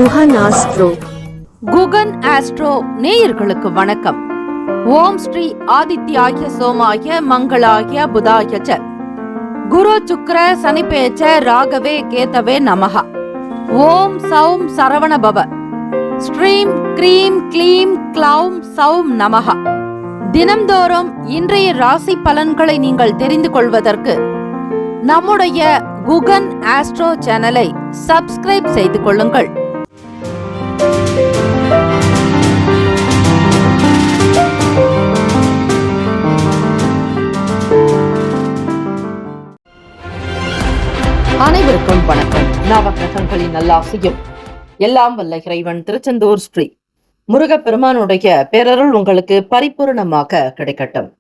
Guhan astro. Guhan astro நேயர்களுக்கு வணக்கம். ஓம் ஸ்ரீ ஆதித்யாய சோமாய மங்களாய புதாய ச குரு சுக்ர சனிபேச்ச ராகவே கேதவே நமஹ. ஓம் சௌம் சரவண பவ. ஸ்ரீம் க்ரீம் க்ளீம் க்ளௌம் சௌம் நமஹ. தினம்தோறும் இன்றைய ராசி பலன்களை நீங்கள் தெரிந்து கொள்வதற்கு நம்முடைய குகன் ஆஸ்ட்ரோ சேனலை சப்ஸ்கிரைப் செய்து கொள்ளுங்கள். அனைவருக்கும் வணக்கம். நவகிரகங்களின் நல்லாசையும் எல்லாம் வல்ல இறைவன் திருச்செந்தூர் ஸ்ரீ முருகப்பெருமானுடைய பேரருள் உங்களுக்கு பரிபூர்ணமாக கிடைக்கட்டும்.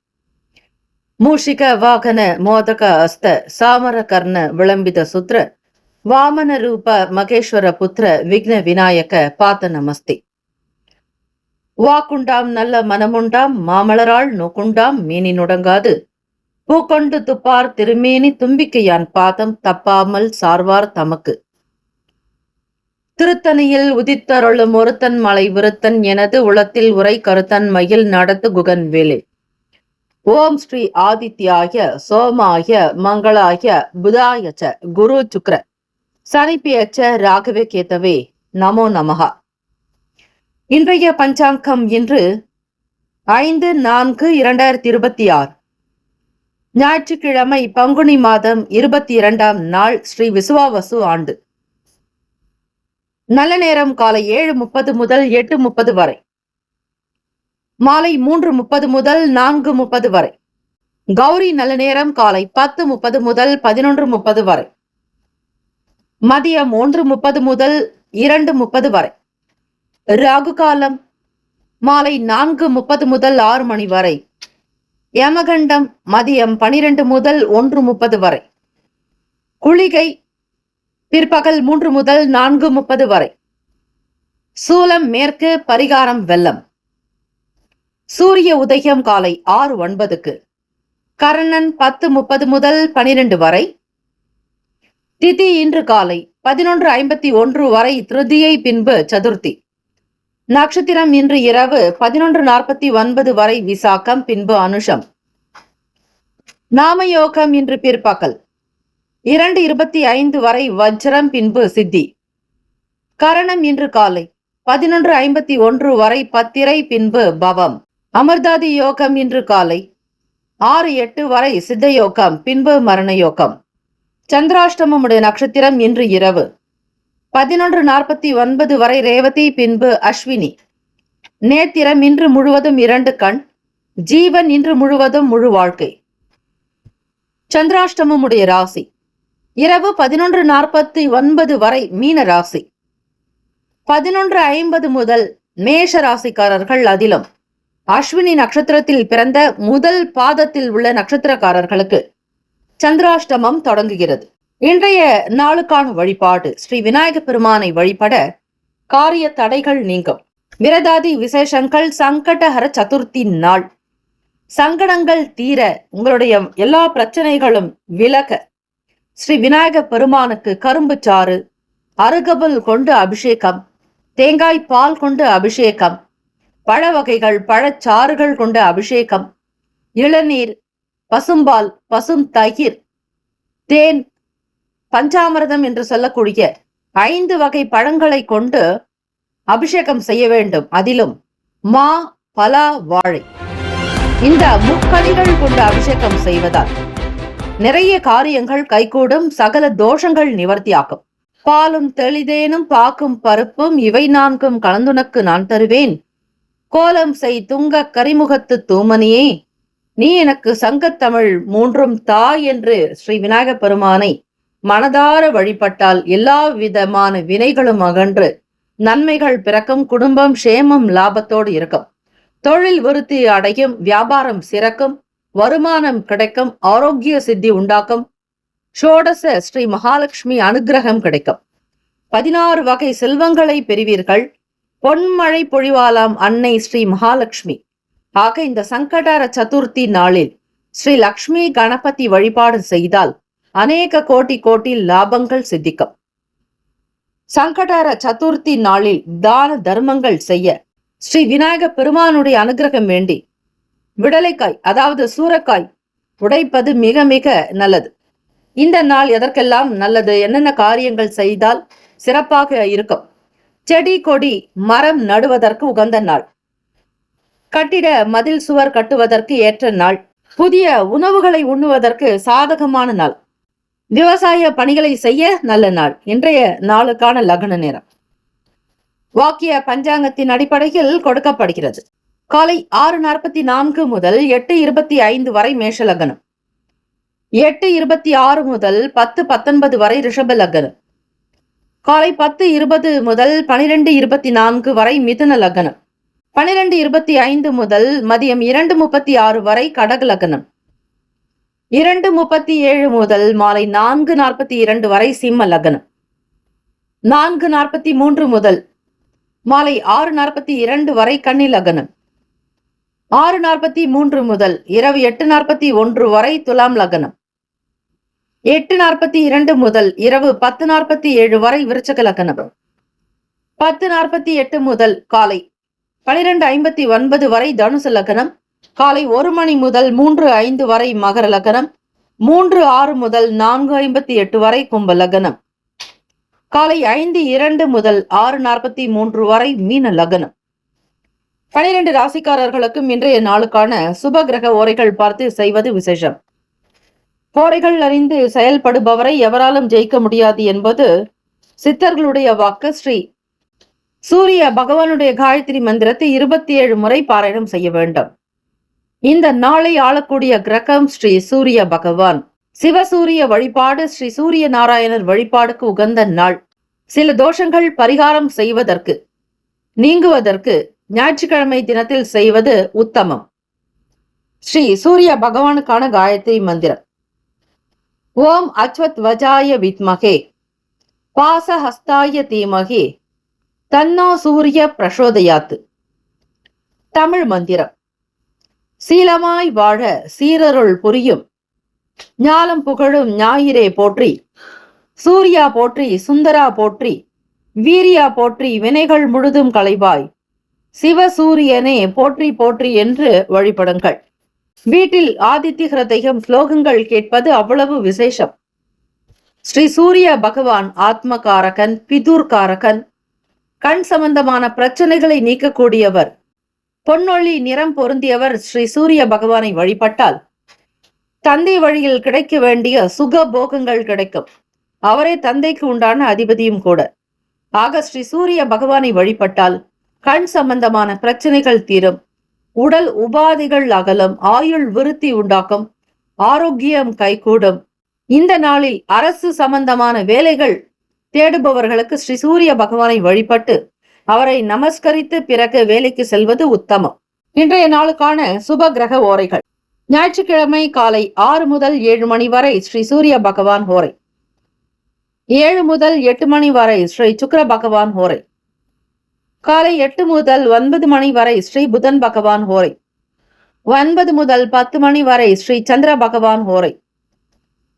மூஷிக வாகன மோதக அஸ்த சாமர கர்ண விளம்பித சுத்ர வாமன ரூப மகேஸ்வர புத்திர விக்ன விநாயக பாத்த நமஸ்தே. வாக்குண்டாம் நல்ல மனமுண்டாம் மாமலராள் நோக்குண்டாம் மீனி நுடங்காது பூக்கொண்டு துப்பார் திருமேனி தும்பிக்கையான் பாதம் தப்பாமல் சார்வார் தமக்கு. திருத்தணியில் உதித்தருளும் ஒருத்தன் மலை விருத்தன் எனது உளத்தில் உரை கருத்தன் மயில் நடத்து குகன் வேலே. ஓம் ஸ்ரீ ஆதித்யாய சோமாய மங்களாய புதாய ச குரு சுக்ர சனிபேச்ச ராகவே கேதவே நமோ நமஹ. இன்றைய பஞ்சாங்கம் இன்று 5/4/2026 ஞாயிற்றுக்கிழமை பங்குனி மாதம் 22ஆம் நாள் ஸ்ரீ விசுவாவசு ஆண்டு. நல்ல நேரம் காலை 7:30 முதல் 8:30 வரை, மாலை 3:30 முதல் 4:30 வரை. கௌரி நல்ல நேரம் காலை 10:30 முதல் 11:30 வரை, மதியம் 1:30 முதல் 2:30 வரை. ராகு காலம் மாலை 4:30 முதல் 6 மணி வரை. யமகண்டம் மதியம் 12 முதல் 1:30 வரை. குளிகை பிற்பகல் 3 முதல் 4:30 வரை. சூலம் மேற்கு, பரிகாரம் வெள்ளம். சூரிய உதயம் காலை 6:09. கரணன் 10:30 முதல் 12 வரை. திதி இன்று காலை 11:51 வரை திருதியை, பின்பு சதுர்த்தி. நட்சத்திரம் இன்று இரவு 11:49 வரை விசாகம், பின்பு அனுஷம். நாமயோகம் இன்று பிற்பகல் 2:25 வரை வஜ்ரம், பின்பு சித்தி. கரணம் இன்று காலை 11:51 வரை பத்திரை, பின்பு பவம். அமிர்தாதி யோகம் இன்று காலை 6:08 வரை சித்த யோகம், பின்பு மரண யோகம். சந்திராஷ்டமமுடைய நட்சத்திரம் இன்று இரவு 11:49 வரை ரேவதி, பின்பு அஸ்வினி. நேத்திரம் இன்று முழுவதும் 2 கண். ஜீவன் இன்று முழுவதும் முழு வாழ்க்கை. சந்திராஷ்டமமுடைய ராசி இரவு 11:49 வரை மீன ராசி. 11:50 முதல் மேஷ ராசிக்காரர்கள், அதிலும் அஸ்வினி நட்சத்திரத்தில் பிறந்த முதல் பாதத்தில் உள்ள நட்சத்திரக்காரர்களுக்கு சந்திராஷ்டமம் தொடங்குகிறது. இன்றைய நாளுக்கான வழிபாடு: ஸ்ரீ விநாயக பெருமானை வழிபட காரிய தடைகள் நீங்கும். விரதாதி விசேஷங்கள். சங்கடஹர சதுர்த்தி நாள். சங்கடங்கள் தீர, உங்களுடைய எல்லா பிரச்சனைகளும் விலக ஸ்ரீ விநாயக பெருமானுக்கு கரும்பு சாறு, அருகபுல் கொண்டு அபிஷேகம், தேங்காய் பால் கொண்டு அபிஷேகம், பழ வகைகள் பழச்சாறுகள் கொண்டு அபிஷேகம், இளநீர், பசும்பால், பசும் தயிர், தேன், பஞ்சாமிர்தம் என்று சொல்லக்கூடிய 5 வகை பழங்களை கொண்டு அபிஷேகம் செய்ய வேண்டும். அதிலும் மா, பலா, வாழை இந்த முக்கணிகள் கொண்டு அபிஷேகம் செய்வதால் நிறைய காரியங்கள் கைகூடும். சகல தோஷங்கள் நிவர்த்தியாகும். பாலும் தெளிதேனும் பாக்கும் பருப்பும் இவை 4ம் கலந்துனக்கு நான் தருவேன். கோலம் செய் துங்க கரிமுகத்து தூமணியே, நீ எனக்கு சங்கத்தமிழ் 3ம் தாய் என்று ஸ்ரீ விநாயக பெருமானை மனதார வழிபட்டால் எல்லா விதமான வினைகளும் அகன்று நன்மைகள் பிறக்கும். குடும்பம் சேமம் லாபத்தோடு இருக்கும். தொழில் விருத்தி அடையும். வியாபாரம் சிறக்கும். வருமானம் கிடைக்கும். ஆரோக்கிய சித்தி உண்டாக்கும். ஷோடச ஸ்ரீ மகாலட்சுமி அனுகிரகம் கிடைக்கும். 16 வகை செல்வங்களை பெறுவீர்கள். பொன்மழை பொழிவாலாம் அன்னை ஸ்ரீ மகாலட்சுமி. ஆக இந்த சங்கடஹர சதுர்த்தி நாளில் ஸ்ரீ லக்ஷ்மி கணபதி வழிபாடு செய்தால் அநேக கோடி லாபங்கள் சித்திக்கும். சங்கடஹர சதுர்த்தி நாளில் தான தர்மங்கள் செய்ய ஸ்ரீ விநாயக பெருமானுடைய அனுகிரகம் வேண்டி விடலைக்காய் அதாவது சூரக்காய் உடைப்பது மிக மிக நல்லது. இந்த நாள் எதற்கெல்லாம் நல்லது, என்னென்ன காரியங்கள் செய்தால் சிறப்பாக இருக்கும்? செடி கொடி மரம் நடுவதற்கு உகந்த நாள், கட்டிட மதில் சுவர் கட்டுவதற்கு ஏற்ற நாள், புதிய உணவுகளை உண்ணுவதற்கு சாதகமான நாள், விவசாய பணிகளை செய்ய நல்ல நாள். இன்றைய நாளுக்கான லக்ன நேரம் வாக்கிய பஞ்சாங்கத்தின் அடிப்படையில் கொடுக்கப்படுகிறது. காலை 6:44 முதல் 8:25 வரை மேஷ லக்னம், 8:26 முதல் 10:19 வரை ரிஷப லக்னம், காலை 10:20 முதல் 12:24 வரை மிதுன லக்னம், 12:25 முதல் மதியம் 2:36 வரை கடக லக்னம், 2:37 முதல் மாலை 4:42 வரை சிம்ம லக்னம், 4:43 முதல் மாலை 6:42 வரை கன்னி லக்னம், 6:43 முதல் இரவு 8:41 வரை துலாம் லக்னம், 8:42 முதல் இரவு 10:47 வரை விருச்சக லக்னம், 10:48 முதல் காலை 12:59 வரை தனுசு லக்னம், காலை 1 மணி முதல் 3:05 வரை மகர லக்னம், 3:06 முதல் 4:58 வரை கும்ப லக்னம், காலை 5:02 முதல் 6:43 வரை மீன லக்னம். 12 ராசிக்காரர்களுக்கும் இன்றைய நாளுக்கான சுப கிரக ஓரைகள் பார்த்து செய்வது விசேஷம். ஓரைகள் அறிந்து செயல்படுபவரை எவராலும் ஜெயிக்க முடியாது என்பது சித்தர்களுடைய வாக்கு. ஸ்ரீ சூரிய பகவானுடைய காயத்ரி மந்திரத்தை 27 முறை பாராயணம் செய்ய வேண்டும். இந்த நாளை ஆளக்கூடிய கிரகம் ஸ்ரீ சூரிய பகவான். சிவசூரிய வழிபாடு ஸ்ரீ சூரிய நாராயணர் வழிபாடுக்கு உகந்த நாள். சில தோஷங்கள் பரிகாரம் செய்வதற்கு நீங்குவதற்கு ஞாயிற்றுக்கிழமை தினத்தில் செய்வது உத்தமம். ஸ்ரீ சூரிய பகவானுக்கான காயத்ரி மந்திரம்: ஓம் அச்வத் வஜாய வித்மகே பாசஹஸ்தாய தீமகே தன்னோ சூரிய பிரசோதயாத்து. தமிழ் மந்திரம்: சீலமாய் வாழ சீரருள் புரியும் ஞாலம் புகழும் ஞாயிறே போற்றி, சூர்யா போற்றி, சுந்தரா போற்றி, வீரியா போற்றி, வினைகள் முழுதும் களைவாய், சிவசூரியனே போற்றி போற்றி என்று வழிபடுங்கள். வீட்டில் ஆதித்ய ஹிருதயம் ஸ்லோகங்கள் கேட்பது அவ்வளவு விசேஷம். ஸ்ரீ சூரிய பகவான் ஆத்மகாரகன், பிதுர்காரகன், கண் சம்பந்தமான பிரச்சனைகளை நீக்கக்கூடியவர், பொன்னொழி நிறம் பொருந்தியவர். ஸ்ரீ சூரிய பகவானை வழிபட்டால் தந்தை வழியில் கிடைக்க வேண்டிய சுக போகங்கள் கிடைக்கும். அவரே தந்தைக்கு உண்டான அதிபதியும் கூட. ஆக ஸ்ரீ சூரிய பகவானை வழிபட்டால் கண் சம்பந்தமான பிரச்சனைகள் தீரும், உடல் உபாதைகள் அகலும், ஆயுள் விருத்தி உண்டாக்கும், ஆரோக்கியம் கைகூடும். இந்த நாளில் அரசு சம்பந்தமான வேலைகள் தேடுபவர்களுக்கு ஸ்ரீ சூரிய பகவானை வழிபட்டு அவரை நமஸ்கரித்து பிறகு வேலைக்கு செல்வது உத்தமம். இன்றைய நாளுக்கான சுப கிரக ஓரைகள்: ஞாயிற்றுக்கிழமை காலை 6 முதல் 7 மணி வரை ஸ்ரீ சூரிய பகவான் ஹோரை, 7 முதல் 8 மணி வரை ஸ்ரீ சுக்கிர பகவான் ஹோரை, காலை 8 முதல் 9 மணி வரை ஸ்ரீ புதன் பகவான் ஹோரை, 9 முதல் 10 மணி வரை ஸ்ரீ சந்திர பகவான் ஹோரை,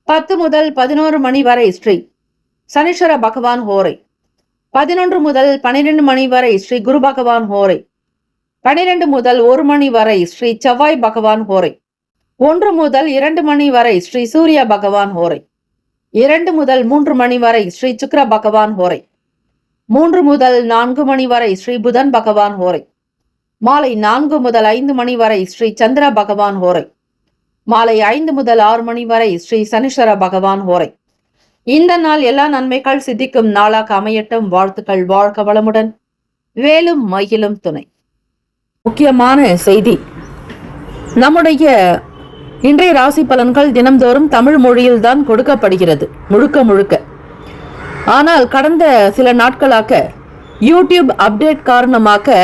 10 முதல் 11 மணி வரை ஸ்ரீ சனீஸ்வர பகவான் ஹோரை, 11 முதல் 12 மணி வரை ஸ்ரீ குரு பகவான் ஹோரை, 12 முதல் 1 மணி வரை ஸ்ரீ செவ்வாய் பகவான் ஹோரை, 1 முதல் 2 மணி வரை ஸ்ரீ சூரிய பகவான் ஹோரை, 2 முதல் 3 மணி வரை ஸ்ரீ சுக்கிர பகவான் ஹோரை, 3 முதல் 4 மணி வரை ஸ்ரீ புதன் பகவான் ஹோரை, மாலை 4 முதல் 5 மணி வரை ஸ்ரீ சந்திர பகவான் ஹோரை, மாலை 5 முதல் 6 மணி வரை ஸ்ரீ சனீஸ்வர பகவான் ஹோரை. இந்த நாள் எல்லா நன்மைகள் சித்திக்கும் நாளாக அமையட்டும். வாழ்த்துக்கள். வாழ்க வளமுடன். வேலும் மயிலும் துணை. முக்கியமான செய்தி: நம்முடைய இன்றைய ராசி பலன்கள் தினம்தோறும் தமிழ் மொழியில் தான் கொடுக்கப்படுகிறது முழுக்க முழுக்க. ஆனால் கடந்த சில நாட்களாக யூடியூப் அப்டேட் காரணமாக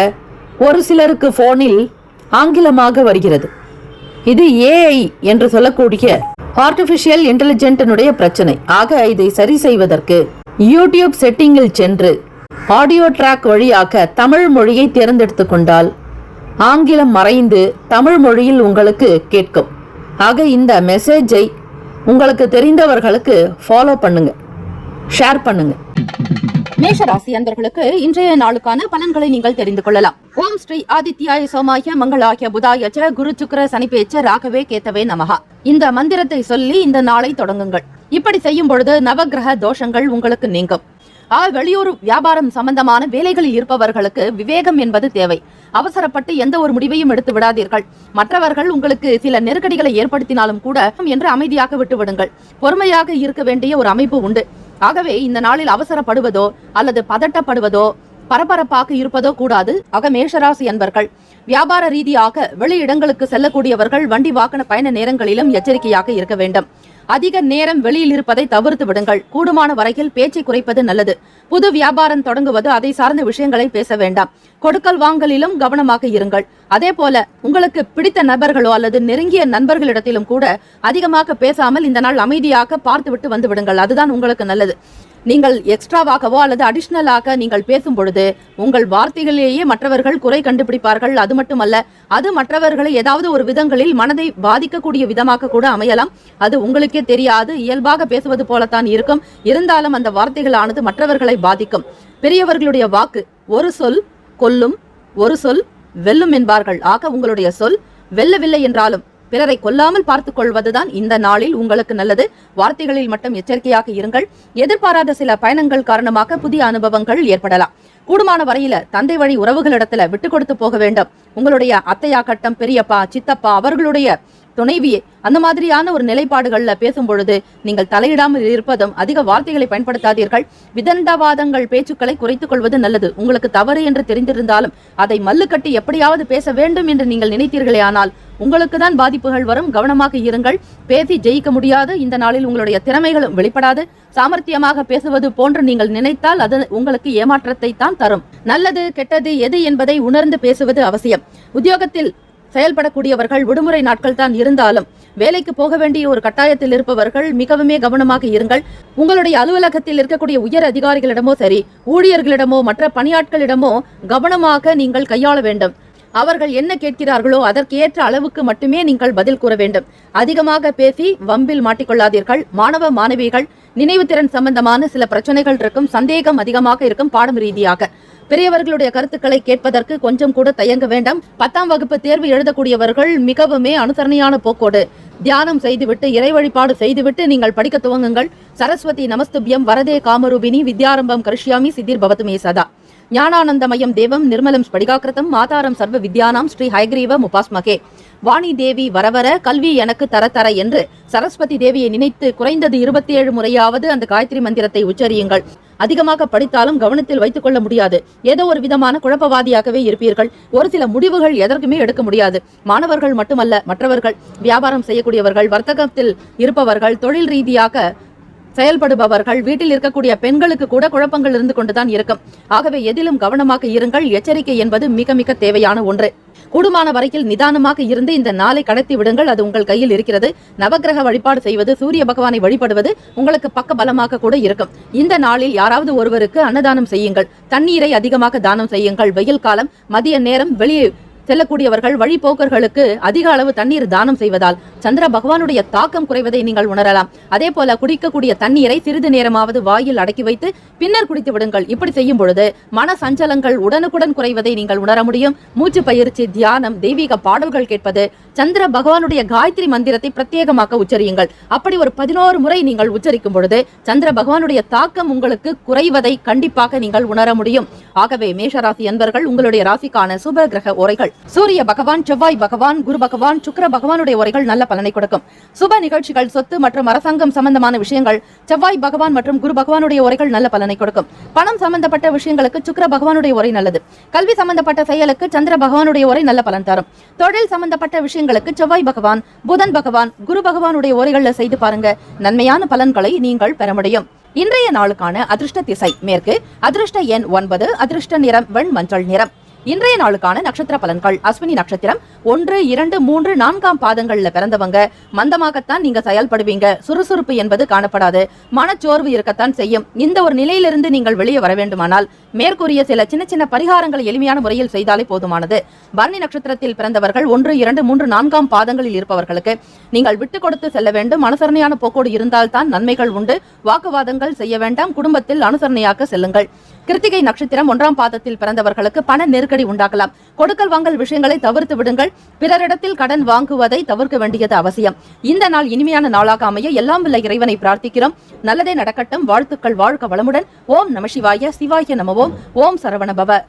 ஒரு சிலருக்கு போனில் ஆங்கிலமாக வருகிறது. இது ஏஐ என்று சொல்லக்கூடிய ஆர்டிபிஷியல் இன்டெலிஜென்டினுடைய பிரச்சனை. ஆக இதை சரி செய்வதற்கு யூடியூப் செட்டிங்கில் சென்று ஆடியோ ட்ராக் வழியாக தமிழ் மொழியை தேர்ந்தெடுத்து கொண்டால் ஆங்கிலம் மறைந்து தமிழ் மொழியில் உங்களுக்கு கேட்கும். ஆக இந்த மெசேஜை உங்களுக்கு தெரிந்தவர்களுக்கு ஃபாலோ பண்ணுங்க, ஷேர் பண்ணுங்க. மேஷ ராசி அன்பர்களுக்கு இன்றைய நாளுக்கான பலன்களை நீங்கள் தெரிந்து கொள்ளலாம். ஓம் ஸ்ரீ ஆதித்யாய சோமாய மங்களாய புதாயச்ச குரு சுக்கிர சனிப்பேச்ச ராகவே கேத்தவே நமகா. இந்த மந்திரத்தை சொல்லி இந்த நாளை தொடங்குங்கள். இப்படி செய்யும் பொழுது நவகிரக தோஷங்கள் உங்களுக்கு நீங்கும். வெளியூர் வியாபாரம் சம்பந்தமான வேலைகளில் இருப்பவர்களுக்கு விவேகம் என்பது தேவை. அவசரப்பட்டு எந்த ஒரு முடிவையும் எடுத்து விடாதீர்கள். மற்றவர்கள் உங்களுக்கு சில நெருக்கடிகளை ஏற்படுத்தினாலும் கூட என்று அமைதியாக விட்டு விடுங்கள். பொறுமையாக இருக்க வேண்டிய ஒரு அமைப்பு உண்டு. ஆகவே இந்த நாளில் அவசரப்படுவதோ அல்லது பதட்டப்படுவதோ பரபரப்பாக இருப்பதோ கூடாது. மேஷராசி அன்பர்கள் வியாபார ரீதியாக வெளியிடங்களுக்கு செல்லக்கூடியவர்கள் வண்டி வாகன பயண நேரங்களிலும் எச்சரிக்கையாக இருக்க வேண்டும். அதிக நேரம் வெளியில் இருப்பதை தவிர்த்து விடுங்கள். கூடுமான வரையில் பேச்சை குறைப்பது நல்லது. புது வியாபாரம் தொடங்குவது அதை சார்ந்த விஷயங்களை பேச வேண்டாம். கொடுக்கல் வாங்கலிலும் கவனமாக இருங்கள். அதே போல உங்களுக்கு பிடித்த நபர்களோ அல்லது நெருங்கிய நண்பர்களிடத்திலும் கூட அதிகமாக பேசாமல் இந்த நாள் அமைதியாக பார்த்துவிட்டு வந்து விடுங்கள். அதுதான் உங்களுக்கு நல்லது. நீங்கள் எக்ஸ்ட்ராவாகவோ அல்லது அடிஷனலாக நீங்கள் பேசும் பொழுது உங்கள் வார்த்தைகளிலேயே மற்றவர்கள் குறை கண்டுபிடிப்பார்கள். அது மட்டுமல்ல, அது மற்றவர்களை ஏதாவது ஒரு விதங்களில் மனதை பாதிக்கக்கூடிய விதமாக கூட அமையலாம். அது உங்களுக்கே தெரியாது. இயல்பாக பேசுவது போலத்தான் இருக்கும். இருந்தாலும் அந்த வார்த்தைகளானது மற்றவர்களை பாதிக்கும். பெரியவர்களுடைய வாக்கு ஒரு சொல் கொல்லும், ஒரு சொல் வெல்லும் என்பார்கள். ஆக உங்களுடைய சொல் வெல்லவில்லை என்றாலும் பிறரை கொல்லாமல் பார்த்துக் கொள்வதுதான் இந்த நாளில் உங்களுக்கு நல்லது. வார்த்தைகளில் மட்டும் எச்சரிக்கையாக இருங்கள். எதிர்பாராத சில பயணங்கள் காரணமாக புதிய அனுபவங்கள் ஏற்படலாம். கூடுமான வரையில தந்தை வழி உறவுகளிடத்துல விட்டு கொடுத்து போக வேண்டும். உங்களுடைய அத்தையா கட்டம், பெரியப்பா, சித்தப்பா, அவர்களுடைய துணைவியே அந்த மாதிரியான ஒரு நிலைப்பாடுகள்ல பேசும் பொழுது நீங்கள் தலையிடாமல் இருப்பதும், அதிக வார்த்தைகளை பயன்படுத்தாதீர்கள். விதண்டவாதங்கள் பேச்சுக்களை குறைத்துக் கொள்வது நல்லது. உங்களுக்கு தவறு என்று தெரிந்திருந்தாலும் அதை மல்லு கட்டி எப்படியாவது பேச வேண்டும் என்று நீங்கள் நினைத்தீர்களே ஆனால் உங்களுக்கு தான் பாதிப்புகள் வரும். கவனமாக இருங்கள். பேசி ஜெயிக்க முடியாது. இந்த நாளில் உங்களுடைய திறமைகளும் வெளிப்படாது. சாமர்த்தியமாக பேசுவது போன்று நீங்கள் நினைத்தால் அது உங்களுக்கு ஏமாற்றத்தை தான் தரும். நல்லது கெட்டது எது என்பதை உணர்ந்து பேசுவது அவசியம். உத்தியோகத்தில் செயல்படக்கூடியவர்கள் விடுமுறை நாட்கள் தான் இருந்தாலும் வேலைக்கு போக வேண்டிய ஒரு கட்டாயத்தில் இருப்பவர்கள் மிகவுமே கவனமாக இருங்கள். உங்களுடைய அலுவலகத்தில் இருக்கக்கூடிய உயர் அதிகாரிகளிடமோ சரி, ஊழியர்களிடமோ மற்ற பணியாட்களிடமோ கவனமாக நீங்கள் கையாள வேண்டும். அவர்கள் என்ன கேட்கிறார்களோ அதற்கேற்ற அளவுக்கு மட்டுமே நீங்கள் பதில் கூற வேண்டும். அதிகமாக பேசி வம்பில் மாட்டிக்கொள்ளாதீர்கள். மாணவ மாணவிகள் நினைவு திறன் சம்பந்தமான சில பிரச்சனைகள் இருக்கும். சந்தேகம் அதிகமாக இருக்கும். பாடம் ரீதியாக பெரியவர்களுடைய கருத்துக்களை கேட்பதற்கு கொஞ்சம் கூட தயங்க வேண்டாம். 10ஆம் வகுப்பு தேர்வு எழுதக்கூடியவர்கள் மிகவுமே அனுசரணையான போக்கோடு தியானம் செய்துவிட்டு இறை வழிபாடு செய்துவிட்டு நீங்கள் படிக்க துவங்குங்கள். சரஸ்வதி நமஸ்துபியம் வரதே காமரூபிணி வித்யாரம்பம் கரிஷ்யாமி சித்திர் பவத்துமே சதா. ஞானானந்தமயம் தேவம் நிர்மலம் ஸ்படிகாக்கிருதம் மாதாரம் சர்வ வித்யானாம் ஸ்ரீ ஹயக்ரீவம் உபாஸ்மகே. வாணி தேவி வரவர கல்வி எனக்கு தர என்று சரஸ்வதி தேவியை நினைத்து குறைந்தது 27 முறையாவது அந்த காயத்ரி மந்திரத்தை உச்சரியுங்கள். அதிகமாக படித்தாலும் கவனத்தில் வைத்துக் கொள்ள முடியாது. ஏதோ ஒரு விதமான குழப்பவாதியாகவே இருப்பீர்கள். ஒரு சில முடிவுகள் எதற்குமே எடுக்க முடியாது. மாணவர்கள் மட்டுமல்ல, மற்றவர்கள், வியாபாரம் செய்யக்கூடியவர்கள், வர்த்தகத்தில் இருப்பவர்கள், தொழில் ரீதியாக செயல்படுபவர்கள், வீட்டில் இருக்கக்கூடிய பெண்களுக்கு கூட குழப்பங்கள் இருந்து கொண்டுதான் இருக்கும். ஆகவே எதிலும் கவனமாக இருங்கள். எச்சரிக்கை என்பது மிக மிக தேவையான ஒன்று. கூடுமான வரையில் நிதானமாக இருந்து இந்த நாளை கடத்தி விடுங்கள். அது உங்கள் கையில் இருக்கிறது. நவகிரக வழிபாடு செய்வது, சூரிய பகவானை வழிபடுவது உங்களுக்கு பக்க பலமாக கூட இருக்கும். இந்த நாளில் யாராவது ஒருவருக்கு அன்னதானம் செய்யுங்கள். தண்ணீரை அதிகமாக தானம் செய்யுங்கள். வெயில் காலம், மதிய நேரம் வெளியே செல்லக்கூடியவர்கள், வழிபோக்கர்களுக்கு அதிக அளவு தண்ணீர் தானம் செய்வதால் சந்திர பகவானுடைய தாக்கம் குறைவதை நீங்கள் உணரலாம். அதே போல குடிக்கக்கூடிய தண்ணீரை சிறிது நேரமாவது வாயில் அடக்கி வைத்து பின்னர் குடித்து விடுங்கள். இப்படி செய்யும் பொழுது மன சஞ்சலங்கள் உடனுக்குடன் குறைவதை நீங்கள் உணர முடியும். மூச்சு பயிற்சி, தியானம், தெய்வீக பாடல்கள் கேட்பது, சந்திர பகவானுடைய காயத்ரி மந்திரத்தை பிரத்யேகமாக உச்சரியுங்கள். அப்படி ஒரு 11 முறை நீங்கள் உச்சரிக்கும் பொழுது சந்திர பகவானுடைய தாக்கம் உங்களுக்கு குறைவதை கண்டிப்பாக நீங்கள் உணர முடியும். ஆகவே மேஷராசி அன்பர்கள் உங்களுடைய ராசிக்கான சுப கிரக உரைகள்: சூரிய பகவான், செவ்வாய் பகவான், குரு பகவான், சுக்கிர பகவானுடைய உரைகள் நல்ல பலனை கொடுக்கும். சுப நிகழ்ச்சிகள், சொத்து மற்றும் அரசாங்கம் சம்பந்தமான விஷயங்கள் செவ்வாய் பகவான் மற்றும் குரு பகவானுடைய உரைகள் நல்ல பலனை கொடுக்கும். பணம் சம்பந்தப்பட்ட விஷயங்களுக்கு சுக்கிர பகவானுடைய உரை நல்லது. கல்வி சம்பந்தப்பட்ட செயலுக்கு சந்திர பகவானுடைய உரை நல்ல பலன் தரும். தொழில் சம்பந்தப்பட்ட விஷயங்களுக்கு செவ்வாய் பகவான், புதன் பகவான், குரு பகவானுடைய உரைகள்ல செய்து பாருங்க. நன்மையான பலன்களை நீங்கள் பெற முடியும். இன்றைய நாளுக்கான அதிர்ஷ்ட திசை மேற்கு, அதிர்ஷ்ட எண் 9, அதிர்ஷ்ட நிறம் வெண் மஞ்சள் நிறம். இன்றைய நாளுக்கான நட்சத்திர பலன்கள்: அஸ்வினி நட்சத்திரம் 1, 2, 3, 4ஆம் பாதங்கள்ல பிறந்தவங்க மந்தமாகத்தான் நீங்க செயல்படுவீங்க. சுறுசுறுப்பு என்பது காணப்படாது. மனச்சோர்வு இருக்கத்தான் செய்யும். இந்த ஒரு நிலையிலிருந்து நீங்கள் வெளியே வர வேண்டுமானால் மேற்கூறிய சில சின்ன சின்ன பரிகாரங்களை எளிமையான முறையில் செய்தாலே போதுமானது. பரணி நட்சத்திரத்தில் பிறந்தவர்கள் 1, 2, 3, 4ஆம் பாதங்களில் இருப்பவர்களுக்கு நீங்கள் விட்டு கொடுத்து செல்ல வேண்டும். அனுசரணையான போக்கோடு இருந்தால்தான் நன்மைகள் உண்டு. வாக்குவாதங்கள் செய்ய வேண்டாம். குடும்பத்தில் அனுசரணையாக செல்லுங்கள். கிருத்திகை நட்சத்திரம் 1ஆம் பாதத்தில் பிறந்தவர்களுக்கு பண நெருக்கடி உண்டாகலாம். கொடுக்கல் வாங்கல் விஷயங்களை தவிர்த்து விடுங்கள். பிறரிடத்தில் கடன் வாங்குவதை தவிர்க்க வேண்டியது அவசியம். இந்த நாள் இனிமையான நாளாக அமைய எல்லாம் வல்ல இறைவனை பிரார்த்திக்கிறோம். நல்லதே நடக்கட்டும். வாழ்த்துக்கள். வாழ்க வளமுடன். ஓம் நம சிவாய. சிவாய நம ஓம். ஓம் சரவண பவ.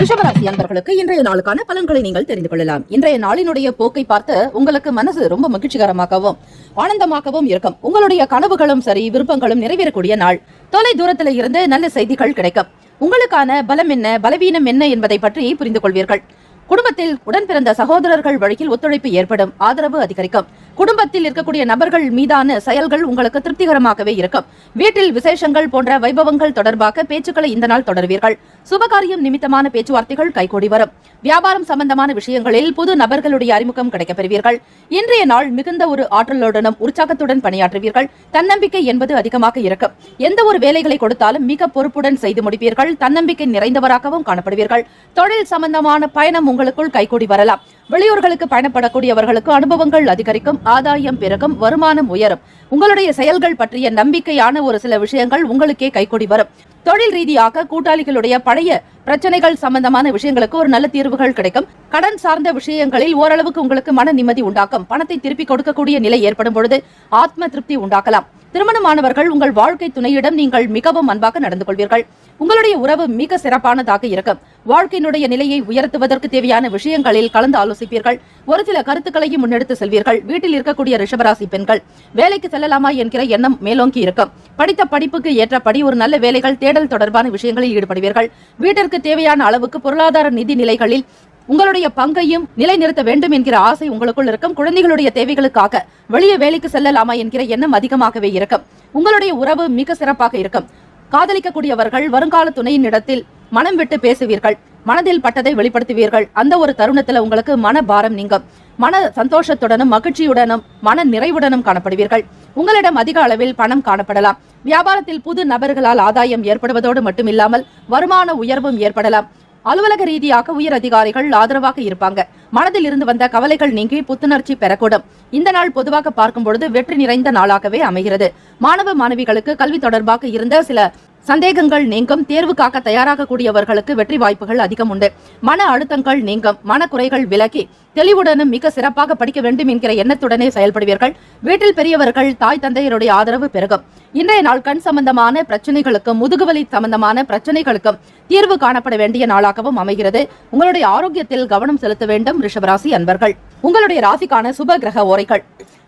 ரிஷபராசி அன்பர்களுக்கு இன்றைய நாளுக்கான பலன்களை நீங்கள் தெரிந்து கொள்ளலாம். இன்றைய நாளினுடைய போக்கை பார்த்து உங்களுக்கு மனசு ரொம்ப மகிழ்ச்சிகரமாகவும் ஆனந்தமாகவும் இருக்கும். உங்களுடைய கனவுகளும் சரி, விருப்பங்களும் நிறைவேறக்கூடிய நாள். தொலை தூரத்தில் இருந்து நல்ல செய்திகள் கிடைக்கும். உங்களுக்கான பலம் என்ன, பலவீனம் என்ன என்பதை பற்றி புரிந்து கொள்வீர்கள். குடும்பத்தில் உடன் பிறந்த சகோதரர்கள் வழியில் ஒத்துழைப்பு ஏற்படும். ஆதரவு அதிகரிக்கும். குடும்பத்தில் இருக்கக்கூடிய நபர்கள் மீதான செயல்கள் உங்களுக்கு திருப்திகரமாகவே இருக்கும். வீட்டில் விசேஷங்கள் போன்ற வைபவங்கள் தொடர்பாக பேச்சுக்களை இந்த நாள் தொடர்வீர்கள். சுபகாரியம் நிமித்தமான பேச்சுவார்த்தைகள் கைகூடி வரும். வியாபாரம் சம்பந்தமான விஷயங்களில் புது நபர்களுடைய அறிமுகம் கிடைக்கப் பெறுவீர்கள். இன்றைய நாள் மிகுந்த ஒரு ஆற்றலுடனும் உற்சாகத்துடன் பணியாற்றுவீர்கள். தன்னம்பிக்கை என்பது அதிகமாக இருக்கும். எந்த ஒரு வேலைகளை கொடுத்தாலும் மிக பொறுப்புடன் செய்து முடிப்பீர்கள். தன்னம்பிக்கை நிறைந்தவராகவும் காணப்படுவீர்கள். தொழில் சம்பந்தமான பயணம் உங்களுக்குள் கைகூடி வரலாம். வெளியூர்களுக்கு பயணப்படக்கூடியவர்களுக்கு அனுபவங்கள் அதிகரிக்கும். ஆதாயம் பெருகும். வருமானம் உயரும். உங்களுடைய செயல்கள் பற்றிய நம்பிக்கையான ஒரு சில விஷயங்கள் உங்களுக்கே கைகூடி வரும். தொழில் ரீதியாக கூட்டாளிகளுடைய பழைய பிரச்சனைகள் சம்பந்தமான விஷயங்களுக்கு ஒரு நல்ல தீர்வுகள் கிடைக்கும். கடன் சார்ந்த விஷயங்களில் ஓரளவுக்கு உங்களுக்கு மன நிம்மதி உண்டாக்கும். பணத்தை திருப்பி கொடுக்கக்கூடிய நிலை ஏற்படும் பொழுது ஆத்ம திருப்தி உண்டாக்கலாம். திருமணமானவர்கள் உங்கள் வாழ்க்கை துணையிடம் நீங்கள் மிகவும் அன்பாக நடந்து கொள்வீர்கள். உங்களுடைய உறவு மிக சிறப்பானதாக இருக்கும். வாழ்க்கையினுடைய நிலையை உயர்த்துவதற்கு தேவையான விஷயங்களில் கலந்து ஆலோசிப்பீர்கள். ஒரு சில கருத்துக்களையும் முன்னெடுத்து செல்வீர்கள். வீட்டில் இருக்கக்கூடிய ரிஷபராசி பெண்கள் வேலைக்கு செல்லலாமா என்கிற எண்ணம் மேலோங்கி இருக்கும். படித்த படிப்புக்கு ஏற்றபடி ஒரு நல்ல வேலைகள் தேடல் தொடர்பான விஷயங்களில் ஈடுபடுவீர்கள். வீட்டிற்கு தேவையான அளவுக்கு பொருளாதார நிதி நிலைகளில் உங்களுடைய பங்கையும் நிலைநிறுத்த வேண்டும் என்கிற ஆசை உங்களுக்குள் இருக்கும். குழந்தைகளுடைய தேவைகளுக்காக வெளியே வேலைக்கு செல்லலாமா என்கிற எண்ணம் அதிகமாகவே இருக்கும். உங்களுடைய உறவு மிக சிறப்பாக இருக்கும். காதலிக்கக்கூடியவர்கள் வருங்கால துணையின் இடத்தில் மனம் விட்டு பேசுவீர்கள். மனதில் பட்டதை வெளிப்படுத்துவீர்கள். அந்த ஒரு தருணத்துல உங்களுக்கு மன பாரம் நீங்கும். மன சந்தோஷத்துடனும் மகிழ்ச்சியுடனும் மன நிறைவுடனும் காணப்படுவீர்கள். உங்களிடம் அதிக அளவில் பணம் காணப்படலாம். வியாபாரத்தில் புது நபர்களால் ஆதாயம் ஏற்படுவதோடு மட்டுமில்லாமல் வருமான உயர்வும் ஏற்படலாம். அலுவலக ரீதியாக உயர் அதிகாரிகள் ஆதரவாக இருப்பாங்க. மனதில் இருந்து வந்த கவலைகள் நீங்கி புத்துணர்ச்சி பெறக்கூடும். இந்த நாள் பொதுவாக பார்க்கும் பொழுது வெற்றி நிறைந்த நாளாகவே அமைகிறது. மாணவ மாணவிகளுக்கு கல்வி தொடர்பாக இருந்த சில சந்தேகங்கள் நீங்கும். தேர்வுக்காக தயாராக கூடியவர்களுக்கு வெற்றி வாய்ப்புகள் அதிகம் உண்டு. மன அழுத்தங்கள் நீங்கும். மனக்குறைகள் விலகி தெளிவுடனும் மிக சிறப்பாக படிக்க வேண்டும் என்கிற எண்ணத்துடனே செயல்படுவீர்கள். வீட்டில் பெரியவர்கள் தாய் தந்தையருடைய ஆதரவு பெருகும். இன்றைய நாள் கண் சம்பந்தமான பிரச்சனைகளுக்கும் முதுகுவலி சம்பந்தமான பிரச்சனைகளுக்கும் தீர்வு காணப்பட வேண்டிய நாளாகவும் அமைகிறது. உங்களுடைய ஆரோக்கியத்தில் கவனம் செலுத்த வேண்டும் ரிஷபராசி அன்பர்கள். உங்களுடைய ராசிக்கான சுப கிரக ஓரைகள்.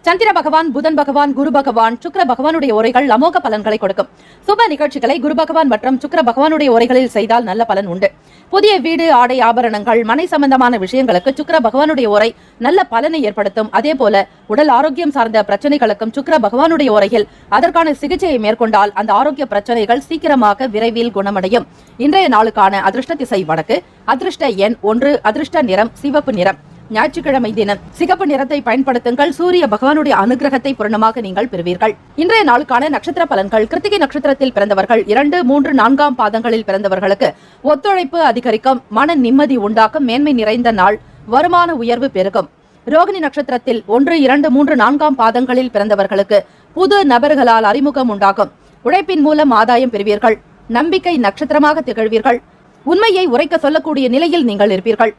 சந்திர பகவான், புதன் பகவான், குரு பகவான், சுக்கிர பகவானுடைய உரைகள் அமோக பலன்களை கொடுக்கும். சுப நிகழ்ச்சிகளை குரு பகவான் மற்றும் சுக்கிர பகவானுடைய உரைகளில் செய்தால் நல்ல பலன் உண்டு. புதிய வீடு, ஆடை, ஆபரணங்கள், மனை சம்பந்தமான விஷயங்களுக்கு சுக்கிர பகவானுடைய உரை நல்ல பலனை ஏற்படுத்தும். அதே போல உடல் ஆரோக்கியம் சார்ந்த பிரச்சனைகளுக்கும் சுக்கிர பகவானுடைய உரையில் அதற்கான சிகிச்சையை மேற்கொண்டால் அந்த ஆரோக்கிய பிரச்சனைகள் சீக்கிரமாக விரைவில் குணமடையும். இன்றைய நாளுக்கான அதிர்ஷ்ட திசை வடக்கு. அதிர்ஷ்ட எண் 1. அதிர்ஷ்ட நிறம் சிவப்பு நிறம். ஞாயிற்றுக்கிழமை தினம் சிகப்பு நிறத்தை பயன்படுத்துங்கள். சூரிய பகவானுடைய அனுகிரகத்தை பூரணமாக நீங்கள் பெறுவீர்கள். இன்றைய நாளுக்கான நட்சத்திர பலன்கள். கிருத்திகை நட்சத்திரத்தில் பிறந்தவர்கள் 2, 3, 4ஆம் பாதங்களில் பிறந்தவர்களுக்கு ஒத்துழைப்பு அதிகரிக்கும். மன நிம்மதி உண்டாக்கும். மேன்மை நிறைந்த நாள். வருமான உயர்வு பெருகும். ரோகிணி நட்சத்திரத்தில் 1, 2, 3, 4ஆம் பாதங்களில் பிறந்தவர்களுக்கு புது நபர்களால் அறிமுகம் உண்டாகும். உழைப்பின் மூலம் ஆதாயம் பெறுவீர்கள். நம்பிக்கை நட்சத்திரமாக திகழ்வீர்கள். உண்மையை உரைக்க சொல்லக்கூடிய நிலையில் நீங்கள் இருப்பீர்கள்.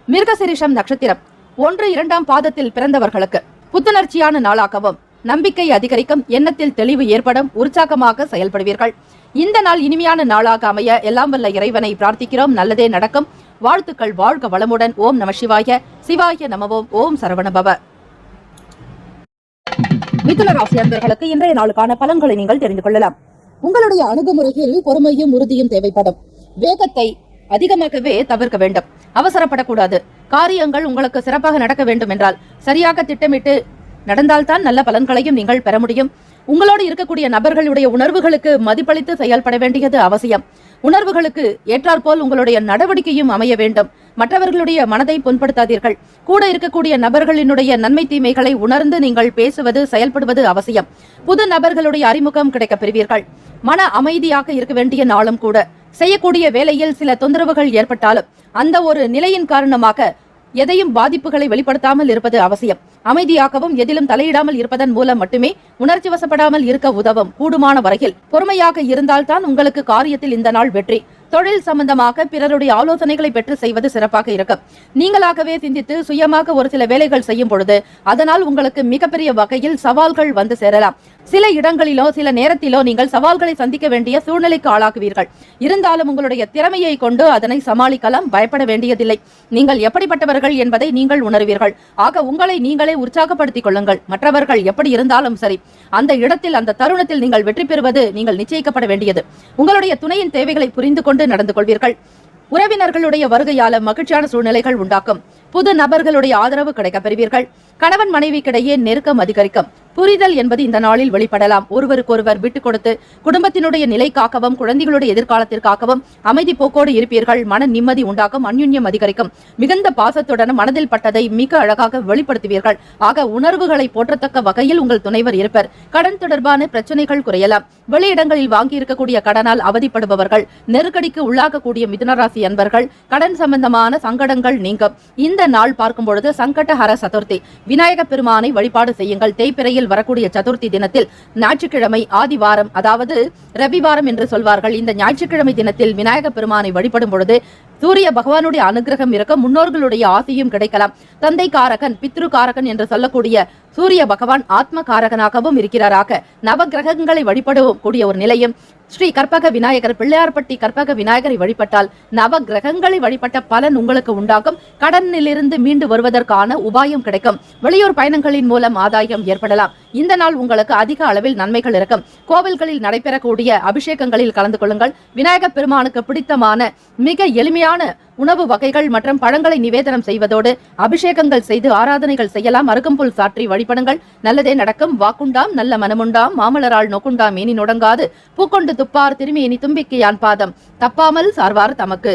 மிருகசிரிஷம் நட்சத்திரம் 1, 2ஆம் பாதத்தில் பிறந்தவர்களுக்கு புத்துணர்ச்சியான நாளாகவும் நம்பிக்கை அதிகரிக்கும். எண்ணத்தில் தெளிவு ஏற்படும். உற்சாகமாக செயல்படுவீர்கள். இந்த நாள் இனிமையான நாளாக அமைய எல்லாம் வல்ல இறைவனை பிரார்த்திக்கிறோம். நல்லதே நடக்கும். வாழ்த்துக்கள். வாழ்க வளமுடன். ஓம் நம சிவாய. சிவாய நமவோம். ஓம் சரவண பவ. மிதுன ராசி அன்பர்களுக்கு இன்றைய நாளுக்கான பலன்களை நீங்கள் தெரிந்து கொள்ளலாம். உங்களுடைய அணுகுமுறையில் பொறுமையும் உறுதியும் தேவைப்படும். வேகத்தை அதிகமாகவே தவிர்க்க வேண்டும். அவசரப்படக்கூடாது. காரியங்கள் உங்களுக்கு சிறப்பாக நடக்க வேண்டும் என்றால் சரியாக திட்டமிட்டு நடந்தால்தான் நல்ல பலன்களையும் நீங்கள் பெற முடியும். உங்களோடு இருக்கக்கூடிய நபர்களுடைய உணர்வுகளுக்கு மதிப்பளித்து செயல்பட வேண்டியது அவசியம். உணர்வுகளுக்கு ஏற்றாற்போல் உங்களுடைய நடவடிக்கையும் அமைய வேண்டும். மற்றவர்களுடைய மனதை புண்படுத்தாதீர்கள். கூட இருக்கக்கூடிய நபர்களினுடைய நன்மை தீமைகளை உணர்ந்து நீங்கள் பேசுவது செயல்படுவது அவசியம். புது நபர்களுடைய அறிமுகம் கிடைக்கப் பெறுவீர்கள். மன அமைதியாக இருக்க வேண்டிய நாளும் கூட. செய்யக்கூடிய வேலையில் சில தொந்தரவுகள் ஏற்பட்டாலும் அந்த ஒரு நிலையின் காரணமாக எதையும் பாதிப்புகளை வெளிப்படுத்தாமல் இருப்பது அவசியம். அமைதியாகவும் எதிலும் தலையிடாமல் இருப்பதன் மூலம் மட்டுமே உணர்ச்சி வசப்படாமல் இருக்க உதவும். கூடுமான வரையில் பொறுமையாக இருந்தால்தான் உங்களுக்கு காரியத்தில் இந்த நாள் வெற்றி. தொழில் சம்பந்தமாக பிறருடைய ஆலோசனைகளை பெற்று செய்வது சிறப்பாக இருக்கும். நீங்களாகவே சிந்தித்து சுயமாக ஒரு சில வேலைகள் செய்யும் பொழுது அதனால் உங்களுக்கு மிகப்பெரிய வகையில் சவால்கள் வந்து சேரலாம். சில இடங்களிலோ சில நேரத்திலோ நீங்கள் சவால்களை சந்திக்க வேண்டிய சூழ்நிலைக்கு ஆளாகுவீர்கள். இருந்தாலும் உங்களுடைய திறமையை கொண்டு அதனை சமாளிக்கலாம். பயப்பட வேண்டியதில்லை. நீங்கள் எப்படிப்பட்டவர்கள் என்பதை நீங்கள் உணர்வீர்கள். ஆக உங்களை நீங்களே உற்சாகப்படுத்திக் கொள்ளுங்கள். மற்றவர்கள் எப்படி இருந்தாலும் சரி, அந்த இடத்தில் அந்த தருணத்தில் நீங்கள் வெற்றி பெறுவது நீங்கள் நிச்சயிக்கப்பட வேண்டியது. உங்களுடைய துணையின் தேவைகளை புரிந்து கொண்டு நடந்து கொள்வீர்கள். உறவினர்களுடைய வருகையால மகிழ்ச்சியான சூழ்நிலைகள் உண்டாக்கும். புது நபர்களுடைய ஆதரவு கிடைக்கப் பெறுவீர்கள். கணவன் மனைவிக்கிடையே நெருக்கம் அதிகரிக்கும். புரிதல் என்பது இந்த நாளில் வெளிப்படலாம். ஒருவருக்கொருவர் விட்டுக் கொடுத்து குடும்பத்தினுடைய நிலைக்காகவும் குழந்தைகளுடைய எதிர்காலத்திற்காகவும் அமைதி போக்கோடு இருப்பீர்கள். மன நிம்மதி உண்டாகும். அந்யுன்யம் அதிகரிக்கும். மிகுந்த பாசத்துடன் மனதில் பட்டதை மிக அழகாக வெளிப்படுத்துவீர்கள். ஆக உணர்வுகளை போற்றத்தக்க வகையில் உங்கள் துணைவர் இருப்பர். கடன் தொடர்பான பிரச்சனைகள் குறையலாம். வெளியிடங்களில் வாங்கி இருக்கக்கூடிய கடனால் அவதிப்படுபவர்கள், நெருக்கடிக்கு உள்ளாகக்கூடிய மிதுனராசி அன்பர்கள், கடன் சம்பந்தமான சங்கடங்கள் நீங்கும். இந்த நாள் பார்க்கும் பொழுது சங்கடஹர சதுர்த்தி, விநாயக பெருமானை வழிபாடு செய்யுங்கள். தேய்பிறையில் வரக்கூடிய சதுர்த்தி தினத்தில் ஞாயிற்றுக்கிழமை ஆதிவாரம், அதாவது ரவிவாரம் என்று சொல்வார்கள். இந்த ஞாயிற்றுக்கிழமை தினத்தில் விநாயக பெருமானை வழிபடும் பொழுது சூரிய பகவானுடைய அனுகிரகம் இருக்க, முன்னோர்களுடைய ஆசையும் கிடைக்கலாம். தந்தை காரகன், பித்ரு காரகன் என்று சொல்லக்கூடிய சூரிய பகவான் ஆத்ம காரகனாகவும் இருக்கிறாராக. நவ கிரகங்களை வழிபடக்கூடிய ஒரு நிலையும் ஸ்ரீ கற்பக விநாயகர், பிள்ளையார்பட்டி கற்பக விநாயகரை வழிபட்டால் நவ கிரகங்களை வழிபட்ட பலன் உங்களுக்கு உண்டாகும். கடனிலிருந்து மீண்டு வருவதற்கான உபாயம் கிடைக்கும். வெளியூர் பயணங்களின் மூலம் ஆதாயம் ஏற்படலாம். இந்த நாள் உங்களுக்கு அதிக அளவில் நன்மைகள் இருக்கும். கோவில்களில் நடைபெறக்கூடிய அபிஷேகங்களில் கலந்து கொள்ளுங்கள். விநாயகப் பெருமானுக்கு பிடித்தமான மிக எளிமையான உணவு வகைகள் மற்றும் பழங்களை நிவேதனம் செய்வதோடு அபிஷேகங்கள் செய்து ஆராதனைகள் செய்யலாம். அருகம்புல் சாற்றி வழிபடுங்கள். நல்லதே நடக்கும். வாக்குண்டாம் நல்ல மனமுண்டாம். மாமலரால் நோக்குண்டாம் மேனி நொடங்காது. பூக்கொண்டு துப்பார் திருமேனி தும்பிக்கு யான் பாதம் தப்பாமல் சார்வார் தமக்கு.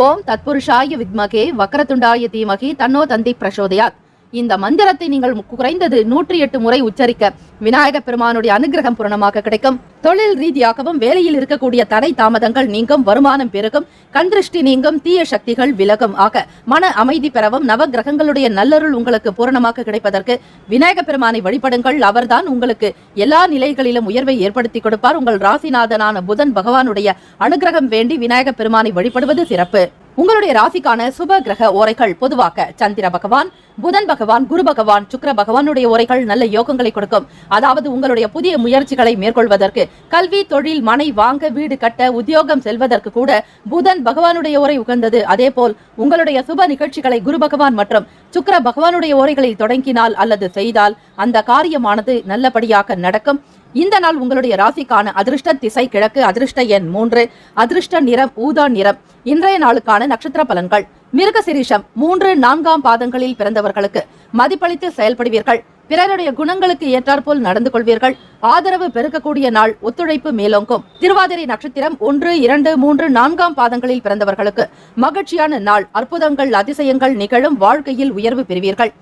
ஓம் தத்புருஷாய வித்மகே வக்ரதுண்டாய தீமகி தன்னோ தந்தி பிரசோதயாத். இந்த மந்திரத்தை நீங்கள் குறைந்தது 108 முறை உச்சரிக்க விநாயக பெருமானுடைய அனுகிரகம் பூரணமாக கிடைக்கும். தொழில் ரீதியாகவும் வேலையில் இருக்கக்கூடிய தடை தாமதங்கள் நீங்கும். வருமானம் பெருகும். கண்திருஷ்டி நீங்கும். தீய சக்திகள் விலகும். ஆக மன அமைதி பெறவும் நவ கிரகங்களுடைய நல்லருள் உங்களுக்கு பூரணமாக கிடைப்பதற்கு விநாயக பெருமானை வழிபடுங்கள். அவர்தான் உங்களுக்கு எல்லா நிலைகளிலும் உயர்வை ஏற்படுத்தி கொடுப்பார். உங்கள் ராசிநாதனான புதன் பகவானுடைய அனுகிரகம் வேண்டி விநாயக பெருமானை வழிபடுவது சிறப்பு. உங்களுடைய ராசிக்கான சுப கிரக ஓரைகள் பொதுவாக சந்திர பகவான், புதன் பகவான், குரு பகவான், சுக்கிர பகவானுடைய ஓரைகள் நல்ல யோகங்களை கொடுக்கும். அதாவது உங்களுடைய புதிய முயற்சிகளை மேற்கொள்வதற்கு, கல்வி, தொழில், மனை வாங்க, வீடு கட்ட, உத்தியோகம் செல்வதற்கு கூட புதன் பகவானுடைய ஓரை உகந்தது. அதே போல் உங்களுடைய சுப நிகழ்ச்சிகளை குரு பகவான் மற்றும் சுக்கிர பகவானுடைய ஓரைகளில் தொடங்கினால் அல்லது செய்தால் அந்த காரியமானது நல்லபடியாக நடக்கும். இந்த நாள் உங்களுடைய ராசிக்கான அதிர்ஷ்ட திசை கிழக்கு, அதிர்ஷ்ட எண் 3, அதிர்ஷ்ட நிறம் ஊதா நிறம். இன்றைய நாளுக்கான நட்சத்திர பலன்கள். மிருகசிரீஷம் 3, 4ஆம் பாதங்களில் பிறந்தவர்களுக்கு மதிப்பளித்து செயல்படுவீர்கள். பிறருடைய குணங்களுக்கு ஏற்றாற்போல் நடந்து கொள்வீர்கள். ஆதரவு பெருக்கக்கூடிய நாள். ஒத்துழைப்பு மேலோங்கும். திருவாதிரை நட்சத்திரம் 1, 2, 3, 4ஆம் பாதங்களில் பிறந்தவர்களுக்கு மகிழ்ச்சியான நாள். அற்புதங்கள், அதிசயங்கள் நிகழும். வாழ்க்கையில் உயர்வு பெறுவீர்கள்.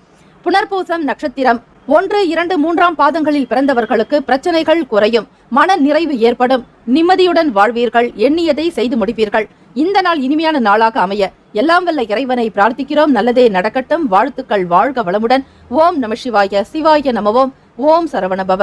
புனர்பூசம் நட்சத்திரம் 1, 2, 3ஆம் பாதங்களில் பிறந்தவர்களுக்கு பிரச்சனைகள் குறையும். மன நிறைவு ஏற்படும். நிம்மதியுடன் வாழ்வீர்கள். எண்ணியதை செய்து முடிப்பீர்கள். இந்த நாள் இனிமையான நாளாக அமைய எல்லாம் வல்ல இறைவனை பிரார்த்திக்கிறோம். நல்லதே நடக்கட்டும். வாழ்த்துக்கள். வாழ்க வளமுடன். ஓம் நம சிவாய. சிவாய நமவோம். ஓம் சரவணபவ.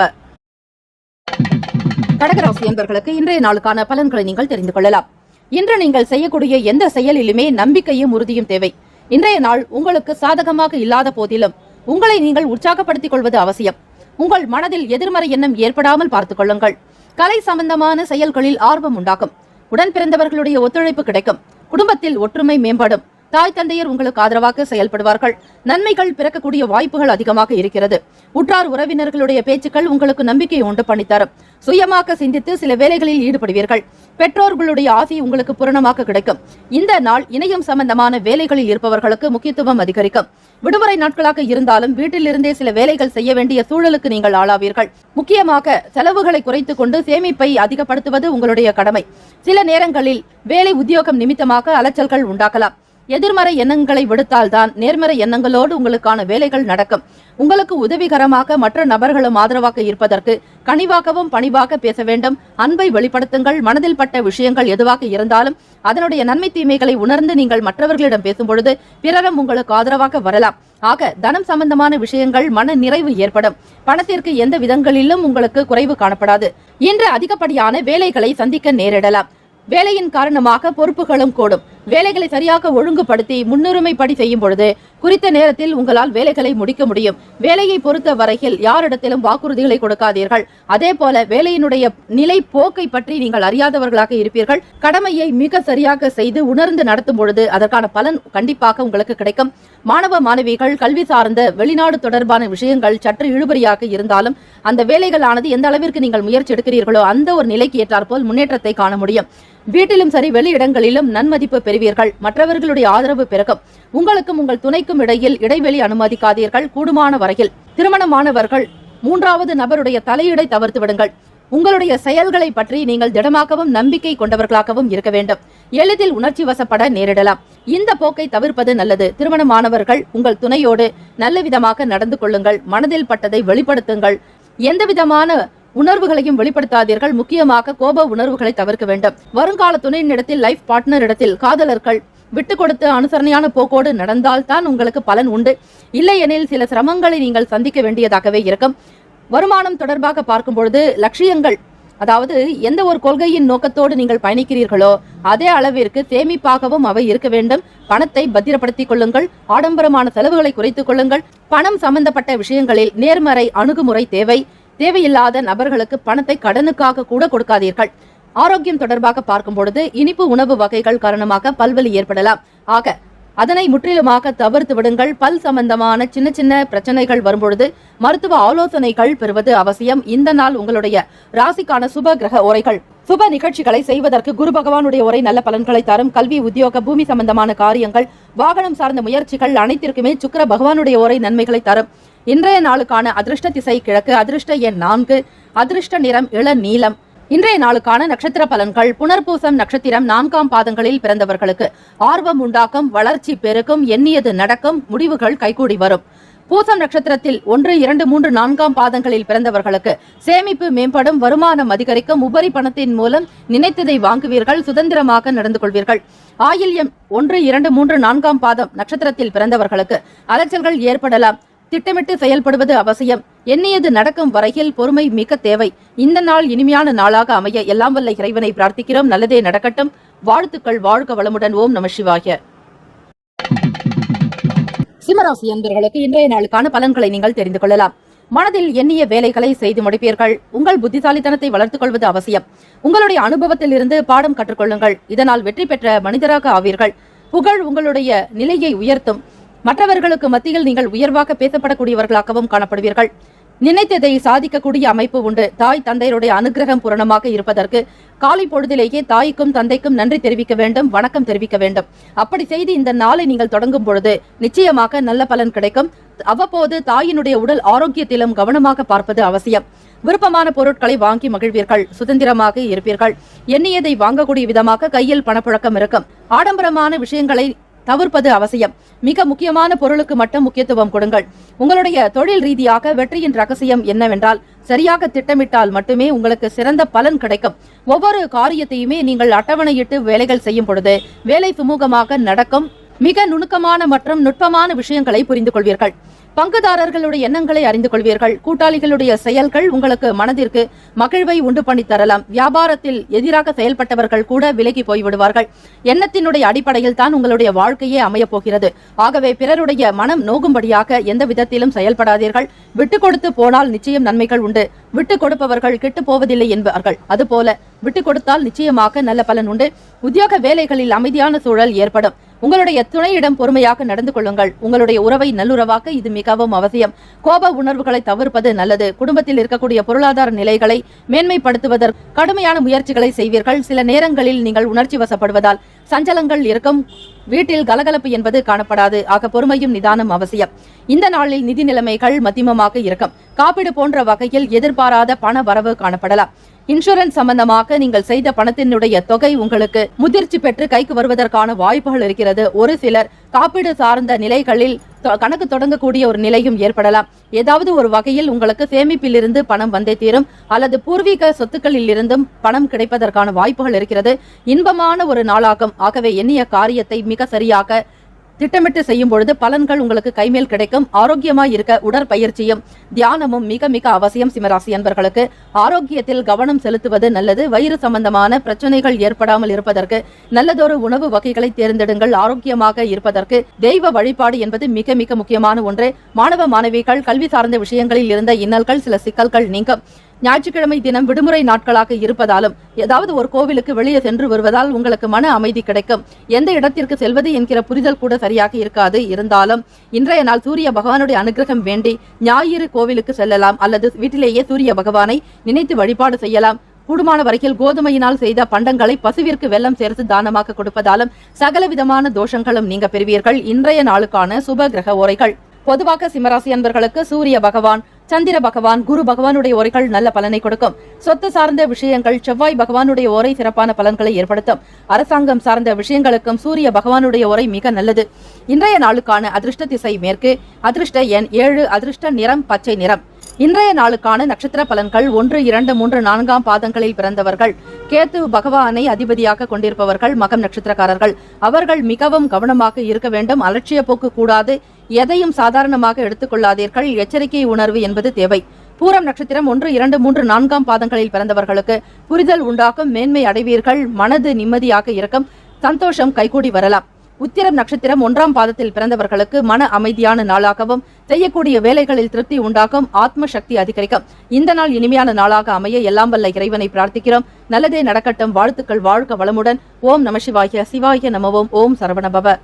கடகராசி என்பவர்களுக்கு இன்றைய நாளுக்கான பலன்களை நீங்கள் தெரிந்து கொள்ளலாம். இன்று நீங்கள் செய்யக்கூடிய எந்த செயலிலுமே நம்பிக்கையும் உறுதியும் தேவை. இன்றைய நாள் உங்களுக்கு சாதகமாக இல்லாத போதிலும் உங்களை நீங்கள் உற்சாகப்படுத்திக் கொள்வது அவசியம். உங்கள் மனதில் எதிர்மறை எண்ணம் ஏற்படாமல் பார்த்துக் கொள்ளுங்கள். கலை சம்பந்தமான செயல்களில் ஆர்வம் உண்டாகும். உடன் பிறந்தவர்களுடைய ஒத்துழைப்பு கிடைக்கும். குடும்பத்தில் ஒற்றுமை மேம்படும். தாய் தந்தையர் உங்களுக்கு ஆதரவாக செயல்படுவார்கள். நன்மைகள் பிறக்கக்கூடிய வாய்ப்புகள் அதிகமாக இருக்கிறது. உற்றார் உறவினர்களுடைய பேச்சுக்கள் உங்களுக்கு நம்பிக்கை உண்டு பண்ணித்தரும். சுயமாக சிந்தித்து சில வேலைகளில் ஈடுபடுவீர்கள். பெற்றோர்களுடைய ஆசை உங்களுக்கு பூரணமாக கிடைக்கும். இந்த நாள் இணையம் சம்பந்தமான வேலைகளில் இருப்பவர்களுக்கு முக்கியத்துவம் அதிகரிக்கும். விடுமுறை நாட்களாக இருந்தாலும் வீட்டிலிருந்தே சில வேலைகள் செய்ய வேண்டிய சூழலுக்கு நீங்கள் ஆளாவீர்கள். முக்கியமாக செலவுகளை குறைத்துக் கொண்டு சேமிப்பை அதிகப்படுத்துவது உங்களுடைய கடமை. சில நேரங்களில் வேலை உத்தியோகம் நிமித்தமாக அலைச்சல்கள் உண்டாகலாம். எதிர்மறை எண்ணங்களை விடுத்தால்தான் நேர்மறை எண்ணங்களோடு உங்களுக்கான வேலைகள் நடக்கும். உங்களுக்கு உதவிகரமாக மற்ற நபர்களும் ஆதரவாக இருப்பதற்கு கனிவாகவும் பணிவாக பேச வேண்டும். அன்பை வெளிப்படுத்துங்கள். மனதில் பட்ட விஷயங்கள் எதுவாக இருந்தாலும் அதனுடைய நன்மை தீமைகளை உணர்ந்து நீங்கள் மற்றவர்களிடம் பேசும்பொழுது பிறரும் உங்களுக்கு ஆதரவாக வரலாம். ஆக தனம் சம்பந்தமான விஷயங்கள் மன நிறைவு ஏற்படும். பணத்திற்கு எந்த விதங்களிலும் உங்களுக்கு குறைவு காணப்படாது. இன்று அதிகப்படியான வேலைகளை சந்திக்க நேரிடலாம். வேலையின் காரணமாக பொறுப்புகளும் கூடும். வேலைகளை சரியாக ஒழுங்குபடுத்தி முன்னுரிமைப்படி செய்யும் பொழுது குறித்த நேரத்தில் உங்களால் வேலைகளை முடிக்க முடியும். வேலையை பொறுத்த வரையில் யாரிடத்திலும் வாக்குறுதிகளை கொடுக்காதீர்கள். அதே போல வேலையினுடைய நிலை போக்கை பற்றி நீங்கள் அறியாதவர்களாக இருப்பீர்கள். கடமையை மிக சரியாக செய்து உணர்ந்து நடத்தும் பொழுது அதற்கான பலன் கண்டிப்பாக உங்களுக்கு கிடைக்கும். மாணவ மாணவிகள் கல்வி சார்ந்த வெளிநாடு தொடர்பான விஷயங்கள் சற்று இழுபறியாக இருந்தாலும் அந்த வேலைகளானது எந்த அளவிற்கு நீங்கள் முயற்சி எடுக்கிறீர்களோ அந்த ஒரு நிலைக்கு ஏற்றாற்போல் முன்னேற்றத்தை காண முடியும். வீட்டிலும் சரி வெளியிடங்களிலும் நன்மதிப்பு பெறுவீர்கள். மற்றவர்களுடைய ஆதரவு பிறக்கும். உங்களுக்கும் உங்கள் துணைக்கும் இடையில் இடைவெளி அனுமதிக்காதீர்கள். கூடுமான வரையில் திருமணமானவர்கள் மூன்றாவது நபருடைய தலையீடை தவிர்த்து விடுங்கள். உங்களுடைய செயல்களை பற்றி நீங்கள் திடமாகவும் நம்பிக்கை கொண்டவர்களாகவும் இருக்க வேண்டும். எளிதில் உணர்ச்சி வசப்பட நேரிடலாம். இந்த போக்கை தவிர்ப்பது நல்லது. திருமணமானவர்கள் உங்கள் துணையோடு நல்ல விதமாக நடந்து கொள்ளுங்கள். மனதில் பட்டதை வெளிப்படுத்துங்கள். எந்த விதமான உணர்வுகளையும் வெளிப்படுத்தாதீர்கள். முக்கியமாக கோப உணர்வுகளை தவிர்க்க வேண்டும். வருங்கால துணையினிடத்தில் லைஃப் பார்ட்னர் இடத்தில் காதலர்கள் விட்டு கொடுத்து அனுசரணையான போக்கோடு நடந்தால்தான் உங்களுக்கு பலன் உண்டு. இல்லையெனில் சில சிரமங்களை நீங்கள் சந்திக்க வேண்டியதாகவே இருக்கும். வருமானம் தொடர்பாக பார்க்கும் பொழுது லட்சியங்கள், அதாவது எந்த ஒரு கொள்கையின் நோக்கத்தோடு நீங்கள் பயணிக்கிறீர்களோ அதே அளவிற்கு சேமிப்பாகவும் அவை இருக்க வேண்டும். பணத்தை பத்திரப்படுத்திக் கொள்ளுங்கள். ஆடம்பரமான செலவுகளை குறைத்துக் கொள்ளுங்கள். பணம் சம்பந்தப்பட்ட விஷயங்களில் நேர்மறை அணுகுமுறை தேவை. தேவையில்லாத நபர்களுக்கு பணத்தை கடனுக்காக கூட கொடுக்காதீர்கள். ஆரோக்கியம் தொடர்பாக பார்க்கும் பொழுது இனிப்பு உணவு வகைகள் காரணமாக பல்வலி ஏற்படலாம். ஆக அதனை முற்றிலுமாக தவிர்த்து விடுங்கள். பல் சம்பந்தமான சின்ன சின்ன பிரச்சனைகள் வரும்பொழுது மருத்துவ ஆலோசனைகள் பெறுவது அவசியம். இந்த நாள் உங்களுடைய ராசிக்கான சுப கிரக ஓரைகள். சுப நிகழ்ச்சிகளை செய்வதற்கு குரு பகவானுடைய உரை நல்ல பலன்களை தரும். கல்வி, உத்தியோக, பூமி சம்பந்தமான காரியங்கள், வாகனம் சார்ந்த முயற்சிகள் அனைத்திற்குமே சுக்கிர பகவானுடைய உரை நன்மைகளை தரும். இன்றைய நாளுக்கான அதிர்ஷ்ட திசை கிழக்கு. அதிர்ஷ்ட எண் 4. அதிர்ஷ்ட நிறம் இள நீலம். இன்றைய நாளுக்கான நட்சத்திர பலன்கள். புனர்பூசம் நட்சத்திரம் 4ஆம் பாதங்களில் பிறந்தவர்களுக்கு ஆர்வம் உண்டாக்கும். வளர்ச்சி பெருக்கும். எண்ணியது நடக்கும். முடிவுகள் கைகூடி வரும். பூசம் நட்சத்திரத்தில் 1, 2, 3, 4ஆம் பாதங்களில் பிறந்தவர்களுக்கு சேமிப்பு மேம்படும். வருமானம் அதிகரிக்கும். உபரி பணத்தின் மூலம் நினைத்ததை வாங்குவீர்கள். சுதந்திரமாக நடந்து கொள்வீர்கள். ஆயில்யம் 1, 2, 3, 4ஆம் பாதம் நட்சத்திரத்தில் பிறந்தவர்களுக்கு அலைச்சல்கள் ஏற்படலாம். திட்டமிட்டு செயல்படுவது அவசியம். எண்ணியது நடக்கும் வரையில் பொறுமை மிக தேவை. இந்த நாள் இனிமையான நாளாக அமைய எல்லாம் வல்ல இறைவனை பிரார்த்திக்கிறோம். நல்லதே நடக்கட்டும். வாழ்த்துக்கள். வாழ்க வளமுடன். ஓம் நம சிவாய. சிம்மராசி அன்பர்களுக்கு இன்றைய நாளுக்கான பலன்களை நீங்கள் தெரிந்து கொள்ளலாம். மனதில் எண்ணிய வேலைகளை செய்து முடிப்பீர்கள். உங்கள் புத்திசாலித்தனத்தை வளர்த்துக் கொள்வது அவசியம். உங்களுடைய அனுபவத்தில் இருந்து பாடம் கற்றுக்கொள்ளுங்கள். இதனால் வெற்றி பெற்ற மனிதராக ஆவீர்கள். புகழ் உங்களுடைய நிலையை உயர்த்தும். மற்றவர்களுக்கு மத்தியில் நீங்கள் உயர்வாக பேசப்படக்கூடியவர்களாகவும் காணப்படுவீர்கள். நினைத்ததை சாதிக்கக்கூடிய அமைப்பு உண்டு. தாய் தந்தையருடைய அனுகிரகம் பூரணமாக இருப்பதற்கு காலை பொழுதிலேயே தாய்க்கும் தந்தைக்கும் நன்றி தெரிவிக்க வேண்டும். வணக்கம் தெரிவிக்க வேண்டும். அப்படி செய்து இந்த நாளை நீங்கள் தொடங்கும் பொழுது நிச்சயமாக நல்ல பலன் கிடைக்கும். அவ்வப்போது தாயினுடைய உடல் ஆரோக்கியத்திலும் கவனமாக பார்ப்பது அவசியம். விருப்பமான பொருட்களை வாங்கி மகிழ்வீர்கள். சுதந்திரமாக இருப்பீர்கள். எண்ணியதை வாங்கக்கூடிய விதமாக கையில் பணப்புழக்கம் இருக்கும். ஆடம்பரமான விஷயங்களை தவிர்ப்பது அவசியம். மிக முக்கியமான பொருளுக்கு மட்டும் முக்கியத்துவம் கொடுங்கள். உங்களுடைய தொழில் ரீதியாக வெற்றியின் ரகசியம் என்னவென்றால் சரியாக திட்டமிட்டால் மட்டுமே உங்களுக்கு சிறந்த பலன் கிடைக்கும். ஒவ்வொரு காரியத்தையுமே நீங்கள் அட்டவணையிட்டு வேலைகள் செய்யும் பொழுது வேலை சுமூகமாக நடக்கும். மிக நுணுக்கமான மற்றும் நுட்பமான விஷயங்களை புரிந்து கொள்வீர்கள். பங்குதாரர்களுடைய எண்ணங்களை அறிந்து கொள்வீர்கள். கூட்டாளிகளுடைய செயல்கள் உங்களுக்கு மனதிற்கு மகிழ்வை உண்டு பண்ணி தரலாம். வியாபாரத்தில் எதிராக செயல்பட்டவர்கள் கூட விலகி போய்விடுவார்கள். எண்ணத்தினுடைய அடிப்படையில் தான் உங்களுடைய வாழ்க்கையே அமையப் போகிறது. ஆகவே பிறருடைய மனம் நோகும்படியாக எந்த விதத்திலும் செயல்படாதீர்கள். விட்டு கொடுத்து போனால் நிச்சயம் நன்மைகள் உண்டு. விட்டு கொடுப்பவர்கள் கெட்டு போவதில்லை என்பார்கள். அதுபோல விட்டு கொடுத்தால் நிச்சயமாக நல்ல பலன் உண்டு. உத்தியோக வேலைகளில் அமைதியான சூழல் ஏற்படும். உங்களுடைய துணையிடம் பொறுமையாக நடந்து கொள்ளுங்கள். உங்களுடைய உறவை நல்லுறவாக்க இது மிகவும் அவசியம். கோப உணர்வுகளை தவிர்ப்பது நல்லது. குடும்பத்தில் இருக்கக்கூடிய பொருளாதார நிலைகளை மேன்மைப்படுத்துவதற்கு கடுமையான முயற்சிகளை செய்வீர்கள். சில நேரங்களில் நீங்கள் உணர்ச்சி வசப்படுவதால் சஞ்சலங்கள் இருக்கும். வீட்டில் கலகலப்பு என்பது காணப்படாது. ஆக பொறுமையும் நிதானம் அவசியம். இந்த நாளில் நிதி நிலைமைகள் மத்தியமமாக இருக்கும். காப்பீடு போன்ற வகையில் எதிர்பாராத பண வரவு காணப்படலாம். இன்சூரன்ஸ் சம்பந்தமாக நீங்கள் செய்த பணத்தினுடைய தொகை உங்களுக்கு முதிர்ச்சி பெற்று கைக்கு வருவதற்கான வாய்ப்புகள் இருக்கிறது. ஒரு சிலர் காப்பீடு சார்ந்த நிலைகளில் கணக்கு தொடங்கக்கூடிய ஒரு நிலையும் ஏற்படலாம். ஏதாவது ஒரு வகையில் உங்களுக்கு சேமிப்பிலிருந்து பணம் வந்தே தீரும் அல்லது பூர்வீக சொத்துக்களில் இருந்தும் பணம் கிடைப்பதற்கான வாய்ப்புகள் இருக்கிறது. இன்பமான ஒரு நாளாகும். ஆகவே எண்ணிய காரியத்தை மிக சரியாக திட்டமிட்டு செய்யும் பொழுது பலன்கள் உங்களுக்கு கைமேல் கிடைக்கும். ஆரோக்கியமாய் இருக்க உடற்பயிற்சியும் தியானமும் மிக மிக அவசியம். சிம்மராசி அன்பர்களுக்கு ஆரோக்கியத்தில் கவனம் செலுத்துவது நல்லது. வயிறு சம்பந்தமான பிரச்சனைகள் ஏற்படாமல் இருப்பதற்கு நல்லதொரு உணவு வகைகளை தேர்ந்தெடுங்கள். ஆரோக்கியமாக இருப்பதற்கு தெய்வ வழிபாடு என்பது மிக மிக முக்கியமான ஒன்று. மாணவ மாணவிகள் கல்வி சார்ந்த விஷயங்களில் இருந்த இன்னல்கள் சில சிக்கல்கள் நீங்கும். ஞாயிற்றுக்கிழமை தினம் விடுமுறை நாட்களாக இருப்பதாலும் ஏதாவது ஒரு கோவிலுக்கு வெளியே சென்று வருவதால் உங்களுக்கு மன அமைதி கிடைக்கும். எந்த இடத்திற்கு செல்வது என்கிற புரிதல் கூட சரியாக இருக்காது. இருந்தாலும் இன்றைய நாள் சூரிய பகவானுடைய அனுகிரகம் வேண்டி ஞாயிறு கோவிலுக்கு செல்லலாம் அல்லது வீட்டிலேயே சூரிய பகவானை நினைத்து வழிபாடு செய்யலாம். கூடுமான வரையில் கோதுமையினால் செய்த பண்டங்களை பசுவிற்கு வெல்லம் சேர்த்து தானமாக கொடுப்பதாலும் சகல விதமான தோஷங்களும் நீங்க பெறுவீர்கள். இன்றைய நாளுக்கான சுப கிரக ஓரைகள். பொதுவாக சிம்மராசி அன்பர்களுக்கு சூரிய பகவான், சந்திர பகவான், குரு பகவானுடைய ஓரைகள் நல்ல பலனை கொடுக்கும். சொத்து சார்ந்த விஷயங்கள் செவ்வாய் பகவானுடைய ஓரை சிறப்பான பலன்களை ஏற்படுத்தும். அரசாங்கம் சார்ந்த விஷயங்களுக்கும் சூரிய பகவானுடைய ஓரை மிக நல்லது. இன்றைய நாளுக்கான அதிர்ஷ்ட திசை மேற்கு, அதிர்ஷ்ட எண் 7, அதிர்ஷ்ட நிறம் பச்சை நிறம். இன்றைய நாளுக்கான நட்சத்திர பலன்கள் 1, 2, 3, 4 பாதங்களில் பிறந்தவர்கள், கேத்து பகவானை அதிபதியாக கொண்டிருப்பவர்கள், மகம் நட்சத்திரக்காரர்கள். அவர்கள் மிகவும் கவனமாக இருக்க வேண்டும். அலட்சிய போக்கு கூடாது. எதையும் சாதாரணமாக எடுத்துக்கொள்ளாதீர்கள். எச்சரிக்கை உணர்வு என்பது தேவை. பூரம் நட்சத்திரம் 1, 2, 3, 4 பாதங்களில் பிறந்தவர்களுக்கு புரிதல் உண்டாக்கும். மேன்மை அடைவீர்கள். மனது நிம்மதியாக இருக்கும். சந்தோஷம் கைகூடி வரலாம். உத்திரம் நட்சத்திரம் 1ஆம் பாதத்தில் பிறந்தவர்களுக்கு மன அமைதியான நாளாகவும் செய்யக்கூடிய வேலைகளில் திருப்தி உண்டாகும். ஆத்ம சக்தி அதிகரிக்கும். இந்த நாள் இனிமையான நாளாக அமைய எல்லாம் வல்ல இறைவனை பிரார்த்திக்கிறோம். நல்லதே நடக்கட்டும். வாழ்த்துக்கள். வாழ்க வளமுடன். ஓம் நம சிவாய. சிவாய நமவோம். ஓம் சரவணபவ.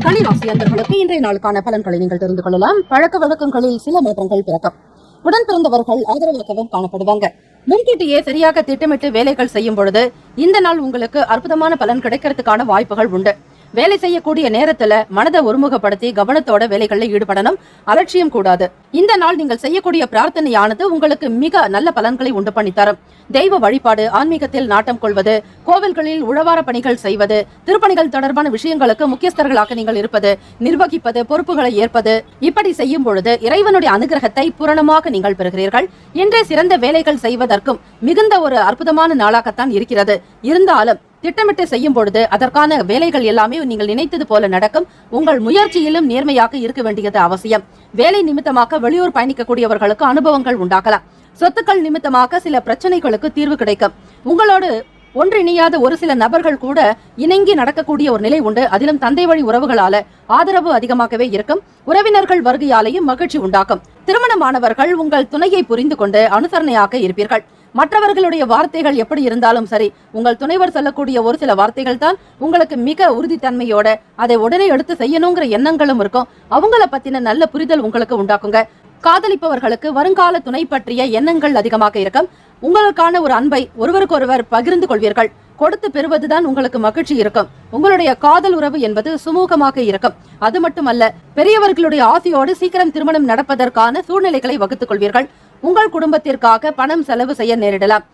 கன்னிராசி அன்பர்களுக்கு இன்றைய நாளுக்கான பலன்களை நீங்கள் தெரிந்து கொள்ளலாம். பழக்க வழக்கங்களில் சில மாற்றங்கள் பிறக்கும். உடன் பிறந்தவர்கள் ஆதரவாகவும் காணப்படுவாங்க. முன்கூட்டியே சரியாக திட்டமிட்டு வேலைகள் செய்யும் பொழுது இந்த நாள் உங்களுக்கு அற்புதமான பலன் கிடைக்கிறதுக்கான வாய்ப்புகள் உண்டு. வேலை செய்யக்கூடிய நேரத்துல மனதை ஒருமுகப்படுத்தி கவனத்தோட வேலைகளில் ஈடுபடணும். அலட்சியம் கூடாது. இந்த நாள் நீங்கள் செய்யக்கூடிய பிரார்த்தனையானது உங்களுக்கு மிக நல்ல பலன்களை உண்டு பண்ணி தரும். தெய்வ வழிபாடு, ஆன்மீகத்தில் நாட்டம் கொள்வது, கோவில்களில் உழவார பணிகள் செய்வது, திருப்பணிகள் தொடர்பான விஷயங்களுக்கு முக்கியஸ்தர்களாக நீங்கள் இருப்பது, நிர்வகிப்பது, பொறுப்புகளை ஏற்பது, இப்படி செய்யும் பொழுது இறைவனுடைய அனுகிரகத்தை பூரணமாக நீங்கள் பெறுகிறீர்கள். இன்றே சிறந்த வேலைகள் செய்வதற்கும் மிகுந்த ஒரு அற்புதமான நாளாகத்தான் இருக்கிறது. இருந்தாலும் திட்டமிட்டு செய்யும் பொழுது அதற்கான வேலைகள் எல்லாமே நீங்கள் நினைத்தது போல நடக்கும். உங்கள் முயற்சியிலும் நேர்மையாக இருக்க வேண்டியது அவசியம். வேலை நிமித்தமாக வெளியூர் பயணிக்கக்கூடியவர்களுக்கு அனுபவங்கள் உண்டாகலாம். சொத்துக்கள் நிமித்தமாக சில பிரச்சனைகளுக்கு தீர்வு கிடைக்கும். உங்களோடு ஒன்றிணையாத ஒரு சில நபர்கள் கூட இணங்கி நடக்கக்கூடிய ஒரு நிலை உண்டு. அதிலும் தந்தை வழி உறவுகளால ஆதரவு அதிகமாகவே இருக்கும். உறவினர்கள் வருகையாலேயும் மகிழ்ச்சி உண்டாக்கும். திருமணமானவர்கள் உங்கள் துணையை புரிந்து கொண்டு அனுசரணையாக இருப்பீர்கள். மற்றவர்களுடைய வார்த்தைகள் எப்படி இருந்தாலும் சரி, உங்கள் துணைவர் சொல்லக்கூடிய ஒரு சில வார்த்தைகள் தான் உங்களுக்கு மிக உறுதித்தன்மையோட அதை உடனே எடுத்து செய்யணுங்கிற எண்ணங்களும் இருக்கும். அவங்கள பத்தின நல்ல புரிதல் உங்களுக்கு உண்டாக்குங்க. காதலிப்பவர்களுக்கு வருங்கால துணை பற்றிய எண்ணங்கள் அதிகமாக இருக்கும். உங்களுக்கான ஒரு அன்பை ஒருவருக்கொருவர் பகிர்ந்து கொள்வீர்கள். கொடுத்து பெறுவதுதான் உங்களுக்கு மகிழ்ச்சி இருக்கும். உங்களுடைய காதல் உறவு என்பது சுமூகமாக இருக்கும். அது மட்டுமல்ல, பெரியவர்களுடைய ஆசையோடு சீக்கிரம் திருமணம் நடப்பதற்கான சூழ்நிலைகளை வகுத்துக் கொள்வீர்கள். உங்கள் குடும்பத்திற்காக பணம் செலவு செய்ய நேரிடலாம்.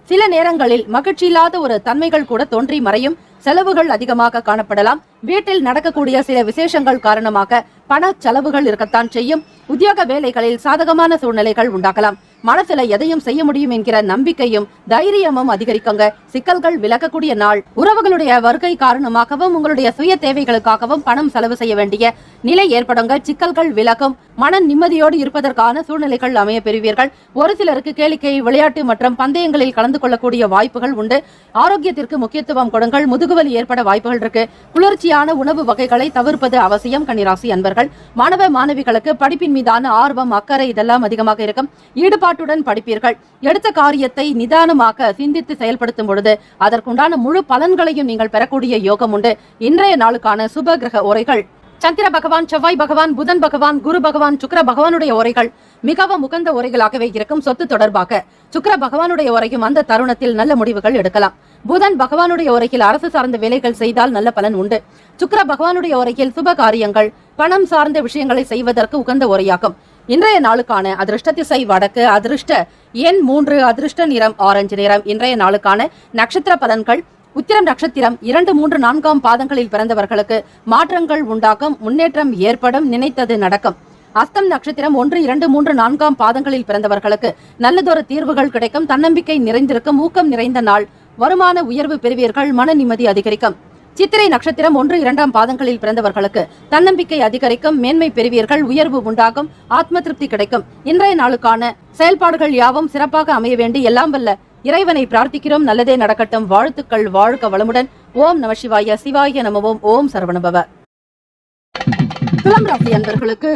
சில நேரங்களில் மகிழ்ச்சி இல்லாத ஒரு தன்மைகள் கூட தோன்றி மறையும். செலவுகள் அதிகமாக காணப்படலாம். வீட்டில் நடக்கக்கூடிய சில விசேஷங்கள் காரணமாக பண செலவுகள் இருக்கத்தான் செய்யும். உத்தியோக வேலைகளில் சாதகமான சூழ்நிலைகள் உண்டாகலாம். மனசுல எதையும் செய்ய முடியும் என்கிற நம்பிக்கையும் தைரியமும் அதிகரிக்குங்க. சிக்கல்கள் விலகக்கூடிய நாள். உறவுகளுடைய வருகை காரணமாகவும் உங்களுடைய சுய தேவைகளுக்காகவும் பணம் செலவு செய்ய வேண்டிய நிலை ஏற்படுங்க. சிக்கல்கள் விலகும். மன நிம்மதியோடு இருப்பதற்கான சூழ்நிலைகள் அமைய பெறுவீர்கள். ஒரு சிலருக்கு கேளிக்கை, விளையாட்டு மற்றும் பந்தயங்களில் கலந்து கொள்ளக்கூடிய வாய்ப்புகள் உண்டு. ஆரோக்கியத்திற்கு முக்கியத்துவம் கொடுங்கள். முதுகு முதுகுவலி ஏற்பட வாய்ப்புகள் இருக்கு. குளிர்ச்சியான உணவு வகைகளை தவிர்ப்பது அவசியம். கன்னிராசி அன்பர்கள், மாணவ மாணவிகளுக்கு படிப்பின் மீதான ஆர்வம், அக்கறை இதெல்லாம் அதிகமாக இருக்கும். ஈடுபாட்டுடன் படிப்பீர்கள். எடுத்த காரியத்தை நிதானமாக சிந்தித்து செயல்படுத்தும் பொழுது அதற்குண்டான முழு பலன்களையும் நீங்கள் பெறக்கூடிய யோகம் உண்டு. இன்றைய நாளுக்கான சுப கிரக உரைகள்: சந்திர பகவான், செவ்வாய் பகவான், புதன் பகவான், குரு பகவான், சுக்கிர பகவானுடைய உரைகள் மிகவும் உகந்த உரைகளாகவே இருக்கும். சொத்து தொடர்பாக சுக்கிர பகவானுடைய உரையும் அந்த தருணத்தில் நல்ல முடிவுகள் எடுக்கலாம். புதன் பகவானுடைய உரையில் அரசு சார்ந்த வேலைகள் செய்தால் நல்ல பலன் உண்டு. சுக்கிர பகவானுடைய உரையில் சுப காரியங்கள், பணம் சார்ந்த விஷயங்களை செய்வதற்கு உகந்த உரையாகும். இன்றைய நாளுக்கான அதிர்ஷ்ட திசை வடக்கு, அதிர்ஷ்ட எண் 3, அதிர்ஷ்ட நிறம் ஆரஞ்சு நிறம். இன்றைய நாளுக்கான நட்சத்திர பலன்கள்: உத்திரம் நட்சத்திரம் 2, 3, 4ஆம் பாதங்களில் பிறந்தவர்களுக்கு மாற்றங்கள் உண்டாகும், முன்னேற்றம் ஏற்படும், நினைத்தது நடக்கும். அஸ்தம் நட்சத்திரம் 1, 2, 3, 4ஆம் பாதங்களில் பிறந்தவர்களுக்கு நல்லதொரு தீர்வுகள் கிடைக்கும், தன்னம்பிக்கை நிறைந்திருக்கும், ஊக்கம் நிறைந்த நாள், வருமான உயர்வு பெறுவீர்கள், மன நிம்மதி அதிகரிக்கும். சித்திரை நட்சத்திரம் 1, 2ஆம் பாதங்களில் பிறந்தவர்களுக்கு தன்னம்பிக்கை அதிகரிக்கும், மேன்மை பெறுவீர்கள், உயர்வு உண்டாகும், ஆத்ம திருப்தி கிடைக்கும். இன்றைய நாளுக்கான செயல்பாடுகள் யாவும் சிறப்பாக அமைய வேண்டி எல்லாம் வல்ல இறைவனை பிரார்த்திக்கிறோம். நல்லதே நடக்கட்டும். வாழ்த்துக்கள். வாழ்க வளமுடன். ஓம் நம சிவாய. சிவாய நமவோம். ஓம் சரவணபவ. துலாம் ராசி அன்பர்களுக்கு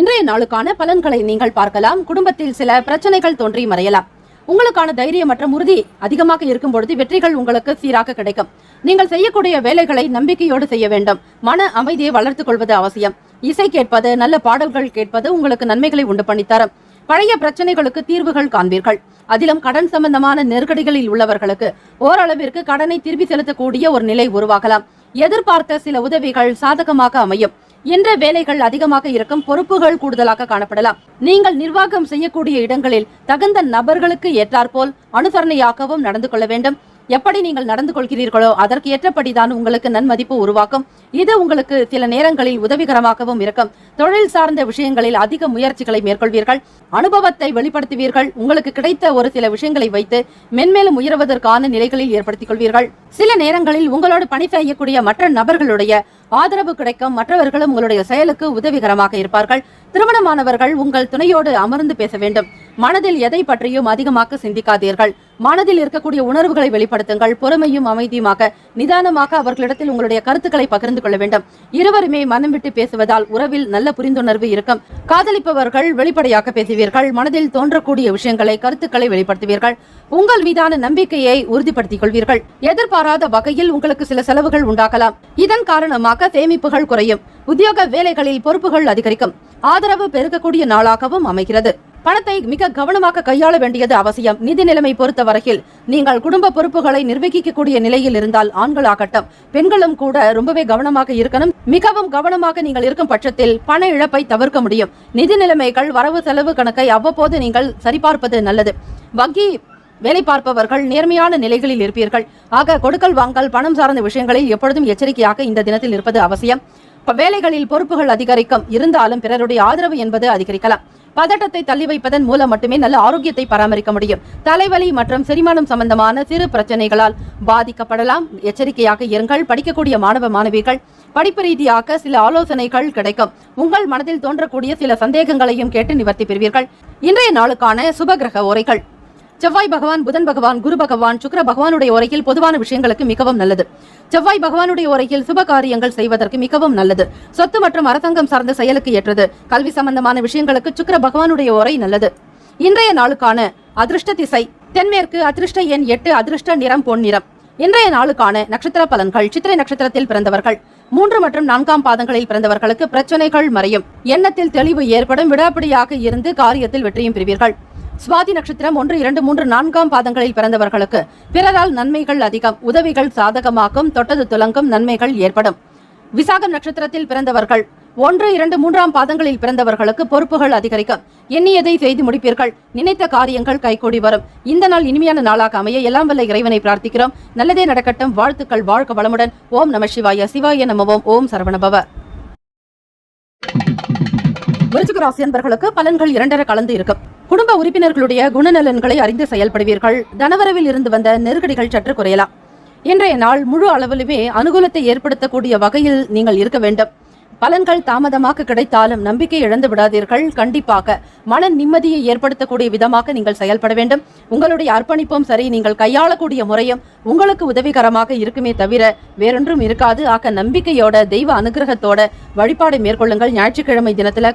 இன்றைய நாளுக்கான பலன்களை நீங்கள் பார்க்கலாம். குடும்பத்தில் சில பிரச்சனைகள் தோன்றி மறையலாம். உங்களுக்கான தைரியம் மற்றும் உறுதி அதிகமாக இருக்கும் பொழுது வெற்றிகள் உங்களுக்கு சீராக கிடைக்கும். நீங்கள் செய்யக்கூடிய வேலைகளை நம்பிக்கையோடு செய்ய வேண்டும். மன அமைதியை வளர்த்துக் கொள்வது அவசியம். இசை கேட்பது, நல்ல பாடல்கள் கேட்பது உங்களுக்கு நன்மைகளை உண்டு பண்ணித்தரும். பழைய பிரச்சனைகளுக்கு தீர்வுகள் காண்பீர்கள். அதிலும் கடன் சம்பந்தமான நெருக்கடிகளில் உள்ளவர்களுக்கு ஓரளவிற்கு கடனை திருப்பி செலுத்தக்கூடிய ஒரு நிலை உருவாகலாம். எதிர்பார்த்த சில உதவிகள் சாதகமாக அமையும். என்ற வேலைகள் அதிகமாக இருக்கும், பொறுப்புகள் கூடுதலாக காணப்படலாம். நீங்கள் நிர்வாகம் செய்யக்கூடிய இடங்களில் தகுந்த நபர்களுக்கு ஏற்றாற்போல் அனுசரணையாகவும் நடந்து கொள்ள வேண்டும். எப்படி நீங்கள் நடந்து கொள்கிறீர்களோ அதற்கு ஏற்றபடிதான் உங்களுக்கு நன்மதிப்பு உருவாக்கும். இது உங்களுக்கு சில நேரங்களில் உதவிகரமாகவும் இருக்கும். தொழில் சார்ந்த விஷயங்களில் அதிக முயற்சிகளை மேற்கொள்வீர்கள். அனுபவத்தை வெளிப்படுத்துவீர்கள். உங்களுக்கு கிடைத்த ஒரு சில விஷயங்களை வைத்து மென்மேலும் உயர்வதற்கான நிலைகளில் ஏற்படுத்திக் கொள்வீர்கள். சில நேரங்களில் உங்களோடு பணி செய்யக்கூடிய மற்ற நபர்களுடைய ஆதரவு கிடைக்கும். மற்றவர்களும் உங்களுடைய செயலுக்கு உதவிகரமாக இருப்பார்கள். திருமணமானவர்கள் உங்கள் துணையோடு அமர்ந்து பேச வேண்டும். மனதில் எதை பற்றியும் அதிகமாக சிந்திக்காதீர்கள். மனதில் இருக்கக்கூடிய உணர்வுகளை வெளிப்படுத்துங்கள். பொறுமையும் அமைதியுமாக நிதானமாக அவர்களிடத்தில் உங்களுடைய கருத்துக்களை பகிர்ந்து கொள்ள வேண்டும். இருவருமே மனம் விட்டு பேசுவதால் உறவில் நல்ல புரிந்துணர்வு இருக்கும். காதலிப்பவர்கள் வெளிப்படையாக பேசுவீர்கள். மனதில் தோன்றக்கூடிய விஷயங்களை, கருத்துக்களை வெளிப்படுத்துவீர்கள். உங்கள் மீதான நம்பிக்கையை உறுதிப்படுத்திக் கொள்வீர்கள். எதிர்பாராத வகையில் உங்களுக்கு சில செலவுகள் உண்டாகலாம். இதன் காரணமாக சேமிப்புகள் குறையும். உத்தியோக வேலைகளில் பொறுப்புகள் அதிகரிக்கும். ஆதரவு பெருக்கக்கூடிய நாளாகவும் அமைகிறது. பணத்தை மிக கவனமாக கையாள வேண்டியது அவசியம். நிதி நிலைமை பொறுத்த வரையில் நீங்கள் குடும்ப பொறுப்புகளை நிர்வகிக்கக்கூடிய நிலையில் இருந்தால் ஆண்களாகட்டும் பெண்களும் கூட ரொம்பவே கவனமாக இருக்கணும். மிகவும் கவனமாக நீங்கள் இருக்கும் பட்சத்தில் பண இழப்பை தவிர்க்க முடியும். நிதி நிலைமைகள், வரவு செலவு கணக்கை அவ்வப்போது நீங்கள் சரிபார்ப்பது நல்லது. வங்கி வேலை பார்ப்பவர்கள் நேர்மையான நிலைகளில் இருப்பீர்கள். ஆக கொடுக்கல் வாங்கல், பணம் சார்ந்த விஷயங்களில் எப்பொழுதும் எச்சரிக்கையாக இந்த தினத்தில் இருப்பது அவசியம். வேலைகளில் பொறுப்புகள் அதிகரிக்கும். இருந்தாலும் பிறருடைய ஆதரவு என்பது அதிகரிக்கலாம். பதட்டத்தை தள்ளி வைப்பதன் மூலம் மட்டுமே நல்ல ஆரோக்கியத்தை பராமரிக்க முடியும். தலைவலி மற்றும் செரிமானம் சம்பந்தமான சிறு பிரச்சனைகளால் பாதிக்கப்படலாம். எச்சரிக்கையாக இருங்கள். படிக்கக்கூடிய மாணவ மாணவிகள் படிப்பு ரீதியாக சில ஆலோசனைகள் கிடைக்கும். உங்கள் மனதில் தோன்றக்கூடிய சில சந்தேகங்களையும் கேட்டு நிவர்த்தி பெறுவீர்கள். இன்றைய நாளுக்கான சுபகிரக உரைகள்: செவ்வாய் பகவான், புதன் பகவான், குரு பகவான், சுக்கிர பகவானுடைய உரையில் பொதுவான விஷயங்களுக்கு மிகவும் நல்லது. செவ்வாய் பகவானுடைய உரையில் சுப காரியங்கள் செய்வதற்கு மிகவும் நல்லது. சொத்து மற்றும் அரசாங்கம் சார்ந்த செயலுக்கு ஏற்றது. கல்வி சம்பந்தமான விஷயங்களுக்கு சுக்கிர பகவானுடைய உரை நல்லது. இன்றைய நாளுக்கான அதிர்ஷ்ட திசை தென்மேற்கு, அதிர்ஷ்ட எண் 8, அதிர்ஷ்ட நிறம் பொன்னிறம். இன்றைய நாளுக்கான நட்சத்திர பலன்கள்: சித்திரை நட்சத்திரத்தில் பிறந்தவர்கள், 3 மற்றும் 4ஆம் பாதங்களில் பிறந்தவர்களுக்கு பிரச்சனைகள் மறையும். எண்ணத்தில் தெளிவு ஏற்படும். விடாப்பிடியாக இருந்து காரியத்தில் வெற்றியும் பெறுவீர்கள். சுவாதி நட்சத்திரம் 1, 2, 3, 4ஆம் பாதங்களில் பிறந்தவர்களுக்கு பிறரால் நன்மைகள் அதிகம். உதவிகள் சாதகமாக்கும். தொட்டது துலங்கும். நன்மைகள் ஏற்படும். விசாகம் நட்சத்திரத்தில் பிறந்தவர்கள், 1, 2, 3ஆம் பாதங்களில் பிறந்தவர்களுக்கு பொறுப்புகள் அதிகரிக்கும். எண்ணியதை செய்து முடிப்பீர்கள். நினைத்த காரியங்கள் கைகூடி வரும். இந்த நாள் இனிமையான நாளாக அமைய எல்லாம் வல்ல இறைவனை பிரார்த்திக்கிறோம். நல்லதே நடக்கட்டும். வாழ்த்துக்கள். வாழ்க வளமுடன். ஓம் நம சிவாய. சிவாய நமவோம். ஓம் சரவணபவ. விருச்சிக ராசி அன்பர்களுக்கு பலன்கள் 2 கலந்து இருக்கும். குடும்ப உறுப்பினர்களுடைய குணநலன்களை அறிந்து செயல்படுவீர்கள். தனவரவில் இருந்து வந்த நெருக்கடிகள் சற்று குறையலாம். இன்றைய நாள் முழு அளவிலுமே அனுகூலத்தை ஏற்படுத்தக்கூடிய வகையில் நீங்கள் இருக்க வேண்டும். பலன்கள் தாமதமாக கிடைத்தாலும் நம்பிக்கை இழந்து விடாதீர்கள். கண்டிப்பாக மன நிம்மதியை ஏற்படுத்தக்கூடிய விதமாக நீங்கள் செயல்பட வேண்டும். உங்களுடைய அர்ப்பணிப்பும் சரி, நீங்கள் கையாளக்கூடிய முறையும் உங்களுக்கு உதவிகரமாக இருக்குமே தவிர வேறொன்றும் இருக்காது. ஆக நம்பிக்கையோட தெய்வ அனுகிரகத்தோட வழிபாடு மேற்கொள்ளுங்கள். ஞாயிற்றுக்கிழமை தினத்துல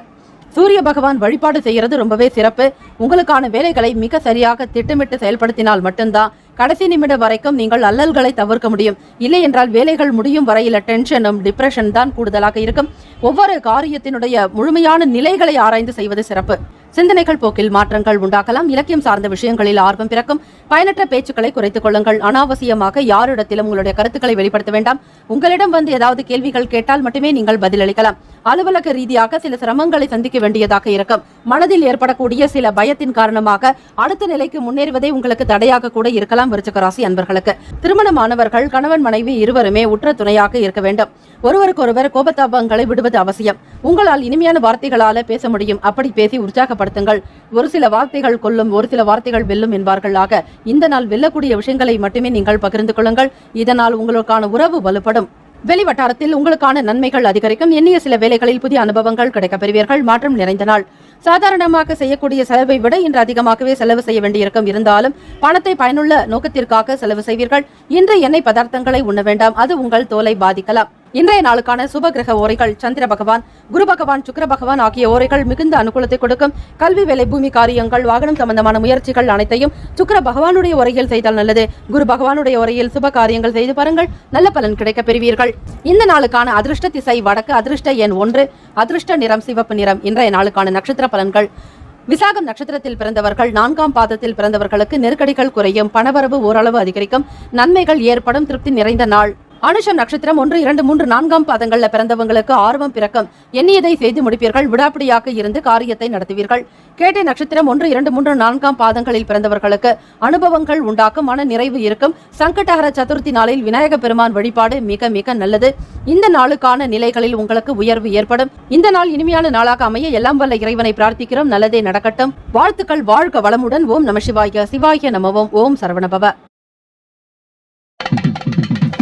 சூரிய பகவான் வழிபாடு செய்யறது ரொம்பவே சிறப்பு. உங்களுக்கான வேலைகளை மிக சரியாக திட்டமிட்டு செயல்படுத்தினால் மட்டும்தான் கடைசி நிமிடம் வரைக்கும் நீங்கள் அல்லல்களை தவிர்க்க முடியும். இல்லை என்றால் வேலைகள் முடியும் வரையில டென்ஷனும் டிப்ரெஷன் தான் கூடுதலாக இருக்கும். ஒவ்வொரு காரியத்தினுடைய முழுமையான நிலைகளை ஆராய்ந்து செய்வது சிறப்பு. சிந்தனைகள் போக்கில் மாற்றங்கள் உண்டாகலாம். இலக்கியம் சார்ந்த விஷயங்களில் ஆர்வம் பிறக்கும். பயனற்ற பேச்சுக்களை குறைத்துக் கொள்ளுங்கள். அனாவசியமாக யாரிடத்திலும் உங்களுடைய கருத்துக்களை வெளிப்படுத்த வேண்டாம். உங்களிடம் வந்து ஏதாவது கேள்விகள் கேட்டால் மட்டுமே நீங்கள் பதிலளிக்கலாம். அலுவலக ரீதியாக சில சிரமங்களை சந்திக்க வேண்டியதாக இருக்கும். மனதில் ஏற்படக்கூடிய சில பயத்தின் காரணமாக அடுத்த நிலைக்கு முன்னேறுவதே உங்களுக்கு தடையாக கூட இருக்கலாம். விருச்சிக ராசி அன்பர்களுக்கு திருமணமானவர்கள் கணவன் மனைவி இருவருமே உற்ற துணையாக இருக்க வேண்டும். ஒருவருக்கொருவர் கோபதாபங்களை விடுவது அவசியம். உங்களால் இனிமையான வார்த்தைகளால பேச முடியும். அப்படி பேசி உற்சாகப்படுத்துங்கள். ஒரு சில வார்த்தைகள் கொல்லும், ஒரு சில வார்த்தைகள் வெல்லும் என்பார்கள். ஆக இந்த நாள் வெல்லக்கூடிய விஷயங்களை மட்டுமே நீங்கள் பகிர்ந்து கொள்ளுங்கள். இதனால் உங்களுக்கான உறவு வலுப்படும். வெளி வட்டாரத்தில் உங்களுக்கான நன்மைகள் அதிகரிக்கும். எண்ணிய சில வேலைகளில் புதிய அனுபவங்கள் கிடைக்கப் பெறுவீர்கள். மாற்றம் நிறைந்த நாள். சாதாரணமாக செய்யக்கூடிய செலவை விட இன்று அதிகமாகவே செலவு செய்ய வேண்டியிருக்கும். இருந்தாலும் பணத்தை பயனுள்ள நோக்கத்திற்காக செலவு செய்வீர்கள். இன்று எண்ணெய் பதார்த்தங்களை உண்ண வேண்டாம். அது உங்கள் தோலை பாதிக்கலாம். இன்றைய நாளுக்கான சுப கிரக ஓரைகள் சந்திர பகவான், குரு பகவான், சுக்கிர பகவான் ஆகிய ஓரைகள் மிகுந்த அனுகூலத்தை கொடுக்கும். கல்வி, வேலை, பூமி காரியங்கள், வாகனம் சம்பந்தமான முயற்சிகள் அனைத்தையும் சுக்கிர பகவானுடைய உரையில் செய்தால் நல்லது. குரு பகவானுடைய உரையில் சுப காரியங்கள் செய்து பாருங்கள், நல்ல பலன் கிடைக்க பெறுவீர்கள். இந்த நாளுக்கான அதிர்ஷ்ட திசை வடக்கு, அதிர்ஷ்ட எண் 1, அதிர்ஷ்ட நிறம் சிவப்பு நிறம். இன்றைய நாளுக்கான நட்சத்திர பலன்கள். விசாகம் நட்சத்திரத்தில் பிறந்தவர்கள் 4ஆம் பாதத்தில் பிறந்தவர்களுக்கு நெருக்கடிகள் குறையும். பணவரவு ஓரளவு அதிகரிக்கும். நன்மைகள் ஏற்படும். திருப்தி நிறைந்த நாள். அனுஷம் நட்சத்திரம் 1, 2, 3, 4ஆம் பாதங்கள்ல பிறந்தவங்களுக்கு ஆர்வம் பிறக்கும். எண்ணியதை செய்து முடிப்பீர்கள். விடாப்பிடியாக இருந்து காரியத்தை நடத்துவீர்கள். கேட்டை நட்சத்திரம் 1, 2, 3, 4ஆம் பாதங்களில் பிறந்தவர்களுக்கு அனுபவங்கள் உண்டாக்கும். மன நிறைவு இருக்கும். சங்கடஹர சதுர்த்தி நாளில் விநாயக பெருமான் வழிபாடு மிக மிக நல்லது. இந்த நாளுக்கான நிலைகளில் உங்களுக்கு உயர்வு ஏற்படும். இந்த நாள் இனிமையான நாளாக அமைய எல்லாம் வல்ல இறைவனை பிரார்த்திக்கிறோம். நல்லதே நடக்கட்டும். வாழ்த்துக்கள். வாழ்க வளமுடன். ஓம் நம சிவாய. சிவாய நமவோம். ஓம் சரவணபவ.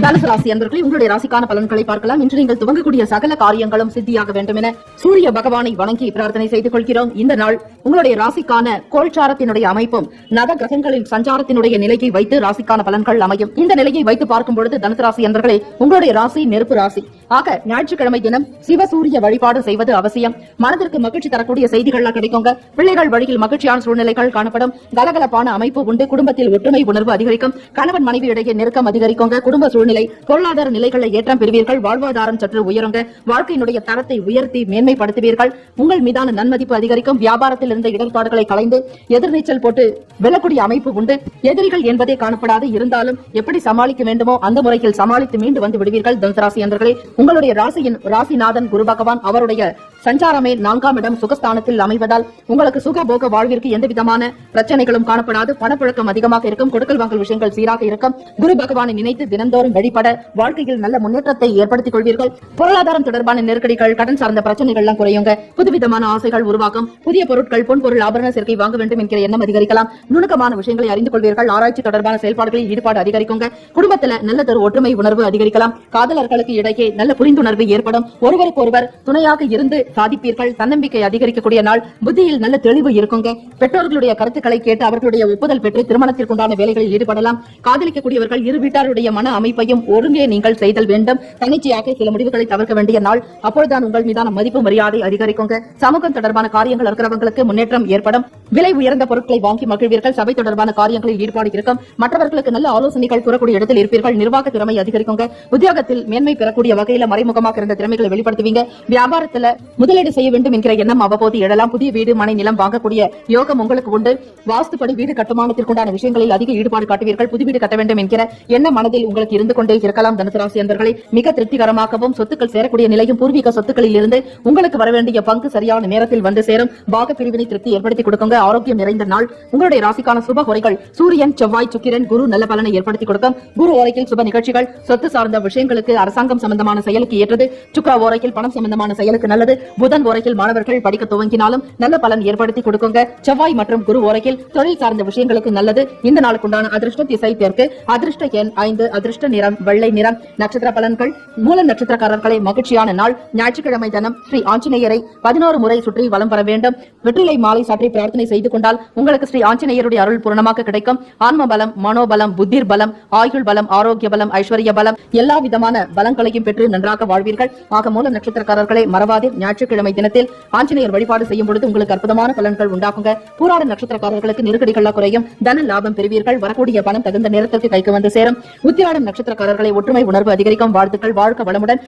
தனுசு ராசி அன்பர்களே, உங்களுடைய ராசிக்கான பலன்களை பார்க்கலாம். இன்று நீங்கள் துவங்கக்கூடிய சகல காரியங்களும் சித்தியாக வேண்டும் என சூரிய பகவானை வணங்கி பிரார்த்தனை செய்து கொள்கிறோம். இந்த நாள் உங்களுடைய ராசிக்கான கோல்சாரத்தினுடைய அமைப்பும் நவ கிரகங்களின் சஞ்சாரத்தினுடைய நிலையை வைத்து ராசிக்கான பலன்கள் அமையும். இந்த நிலையை வைத்து பார்க்கும் பொழுது தனுசு ராசி அன்பர்களே, உங்களுடைய ராசி நெருப்பு ராசி. ஆக ஞாயிற்றுக்கிழமை தினம் சிவசூரிய வழிபாடு செய்வது அவசியம். மனதிற்கு மகிழ்ச்சி தரக்கூடிய செய்திகள்லாம் கிடைக்குங்க. பிள்ளைகள் வழியில் மகிழ்ச்சியான சூழ்நிலைகள் காணப்படும். கலகலப்பான அமைப்பு உண்டு. குடும்பத்தில் ஒற்றுமை உணர்வு அதிகரிக்கும். கணவன் மனைவி இடையே நெருக்கம் அதிகரிக்குங்க. குடும்ப சூழ்நிலை, பொருளாதார நிலைகளை ஏற்றம் பெறுவீர்கள். வாழ்வாதாரம் சற்று உயருங்க. வாழ்க்கையினுடைய தரத்தை உயர்த்தி மேன்மைப்படுத்துவீர்கள். உங்கள் மீதான நன்மதிப்பு அதிகரிக்கும். வியாபாரத்தில் இருந்த இடர்பாடுகளை களைந்து எதிர்நீச்சல் போட்டு வெல்லக்கூடிய அமைப்பு உண்டு. எதிரிகள் என்பதே காணப்படாது. இருந்தாலும் எப்படி சமாளிக்க வேண்டுமோ அந்த முறையில் சமாளித்து மீண்டு வந்து விடுவீர்கள். தனுசு ராசி அன்பர்களே, உங்களுடைய ராசியின் ராசிநாதன் குரு பகவான் அவருடைய சஞ்சாரமே 4ஆம் இடம் சுகஸ்தானத்தில் அமைவதால் உங்களுக்கு சுக போக வாழ்விற்கு எந்த விதமான பிரச்சனைகளும் காணப்படாது. பணப்புழக்கம் அதிகமாக இருக்கும். கொடுக்கல் வாங்கல் விஷயங்கள் சீராக இருக்கும். குரு பகவானை நினைத்து தினந்தோறும் வழிபட வாழ்க்கையில் நல்ல முன்னேற்றத்தை ஏற்படுத்திக் கொள்வீர்கள். பொருளாதாரம் தொடர்பான நெருக்கடிகள், கடன் சார்ந்த பிரச்சனைகள் எல்லாம் குறையுங்க. புதுவிதமான ஆசைகள் உருவாகும். புதிய பொருட்கள், பொன்பொருள், ஆபரண சேர்க்கை வாங்க வேண்டும் என்கிற எண்ணம் அதிகரிக்கலாம். நுணுக்கமான விஷயங்களை அறிந்து கொள்வீர்கள். ஆராய்ச்சி தொடர்பான செயல்பாடுகளில் ஈடுபாடு அதிகரிக்குங்க. குடும்பத்தில் நல்லதொரு ஒற்றுமை உணர்வு அதிகரிக்கலாம். காதலர்களுக்கு இடையே நல்ல புரிந்துணர்வு ஏற்படும். ஒருவருக்கொருவர் துணையாக இருந்து சாதிப்பீர்கள். தன்னம்பிக்கை அதிகரிக்கக்கூடிய நாள். புத்தியில் நல்ல தெளிவு இருக்குங்க. பெற்றோர்களுடைய கருத்துக்களை கேட்டு அவர்களுடைய ஒப்புதல் பெற்று திருமணத்திற்குண்டான வேலைகளில் ஈடுபடலாம். காதலிக்கக்கூடியவர்கள் இரு வீட்டாருடைய மன அமைப்பையும் ஒருங்கே நீங்கள் செய்தல் வேண்டும். தன்னிச்சையாக சில முடிவுகளை தவிர்க்க வேண்டிய நாள். அப்பொழுதுதான் உங்கள் மீதான மதிப்பு மரியாதை அதிகரிக்குங்க. சமூகம் தொடர்பான காரியங்கள் இருக்கிறவங்களுக்கு முன்னேற்றம் ஏற்படும். விலை உயர்ந்த பொருட்களை வாங்கி மகிழ்வீர்கள். சபை தொடர்பான காரியங்களில் ஈடுபாடு இருக்கும். மற்றவர்களுக்கு நல்ல ஆலோசனைகள் கூறக்கூடிய இடத்தில் இருப்பீர்கள். நிர்வாக திறமை அதிகரிக்குங்க. உத்தியோகத்தில் மேன்மை பெறக்கூடிய வகையில மறைமுகமாக இருந்த திறமைகளை வெளிப்படுத்துவீங்க. வியாபாரத்துல முதலீடு செய்ய வேண்டும் என்கிற எண்ணம் அவ்வப்போது எழலாம். புதிய வீடு, மனை, நிலம் வாங்கக்கூடிய யோகம் உங்களுக்கு உண்டு. வாஸ்துப்படி வீடு கட்டுமானத்திற்குண்டான விஷயங்களில் அதிக ஈடுபாடு காட்டுவீர்கள். புது வீடு கட்ட வேண்டும் என்கிற எண்ணம் மனதில் உங்களுக்கு இருந்து கொண்டே இருக்கலாம். தனுசு ராசி அன்பர்களே, மிக திருப்திகரமாகவும் சொத்துக்கள் சேரக்கூடிய நிலையும் பூர்வீக சொத்துக்களில் இருந்து உங்களுக்கு வர வேண்டிய பங்கு சரியான நேரத்தில் வந்து சேரும். பாக பிரிவினை திருப்தி ஏற்படுத்தி கொடுக்குங்க. ஆரோக்கியம் நிறைந்த நாள். உங்களுடைய ராசிக்கான சுப உரைகள் சூரியன், செவ்வாய், சுக்கிரன், குரு நல்ல பலனை ஏற்படுத்தி கொடுக்கும். குரு ஓரையில் சுப நிகழ்ச்சிகள், சொத்து சார்ந்த விஷயங்களுக்கு, அரசாங்கம் சம்பந்தமான செயலுக்கு ஏற்றது. சுக்கிர ஓரையில் பணம் சம்பந்தமான செயலுக்கு நல்லது. புதன் ஓரையில் மாணவர்கள் படிக்க துவங்கினாலும் நல்ல பலன் ஏற்படுத்தி கொடுக்குங்க. செவ்வாய் மற்றும் குரு ஓரையில் தொழில் சார்ந்த விஷயங்களுக்கு நல்லது. இந்த நாளுக்குண்டான அதிர்ஷ்ட திசை தெற்கு, அதிர்ஷ்ட எண் 5, அதிர்ஷ்ட நிறம் வெள்ளை நிறம். நட்சத்திர பலன்கள். மூலம் நட்சத்திரக்காரர்களை மகிழ்ச்சியான நாள். ஞாயிற்றுக்கிழமை தினம் ஸ்ரீ ஆஞ்சநேயரை 11 முறை சுற்றி வலம் வர வேண்டும். வெற்றிலை மாலை சாற்றி பிரார்த்தனை செய்து கொண்டால் உங்களுக்கு ஸ்ரீ ஆஞ்சநேயருடைய அருள் பூரணமாக கிடைக்கும். ஆன்ம பலம், மனோபலம், புத்திர் பலம், ஆயுள் பலம், ஆரோக்கிய பலம், ஐஸ்வர்ய பலம், எல்லா விதமான பலங்களையும் பெற்று நன்றாக வாழ்வீர்கள். ஆக மூலம் நட்சத்திரக்காரர்களை மறவாதீர். ஞாயிற்றுக்கிழமை தினத்தில் ஆஞ்சநேயர் வழிபாடு செய்யும் பொழுது உங்களுக்கு அற்புதமான பலன்கள் உண்டாகுங்க. பூராட நட்சத்திரக்காரர்களுக்கு நெருக்கடிகள் குறையும். தன லாபம் பெறுவீர்கள். வரக்கூடிய பணம் தகுந்த நேரத்திற்கு கைக்கு வந்து சேரும். உத்திராடம் நட்சத்திரக்காரர்களை ஒற்றுமை உணர்வு அதிகரிக்கும். வாழ்த்துக்கள். வாழ்க வளமுடன்.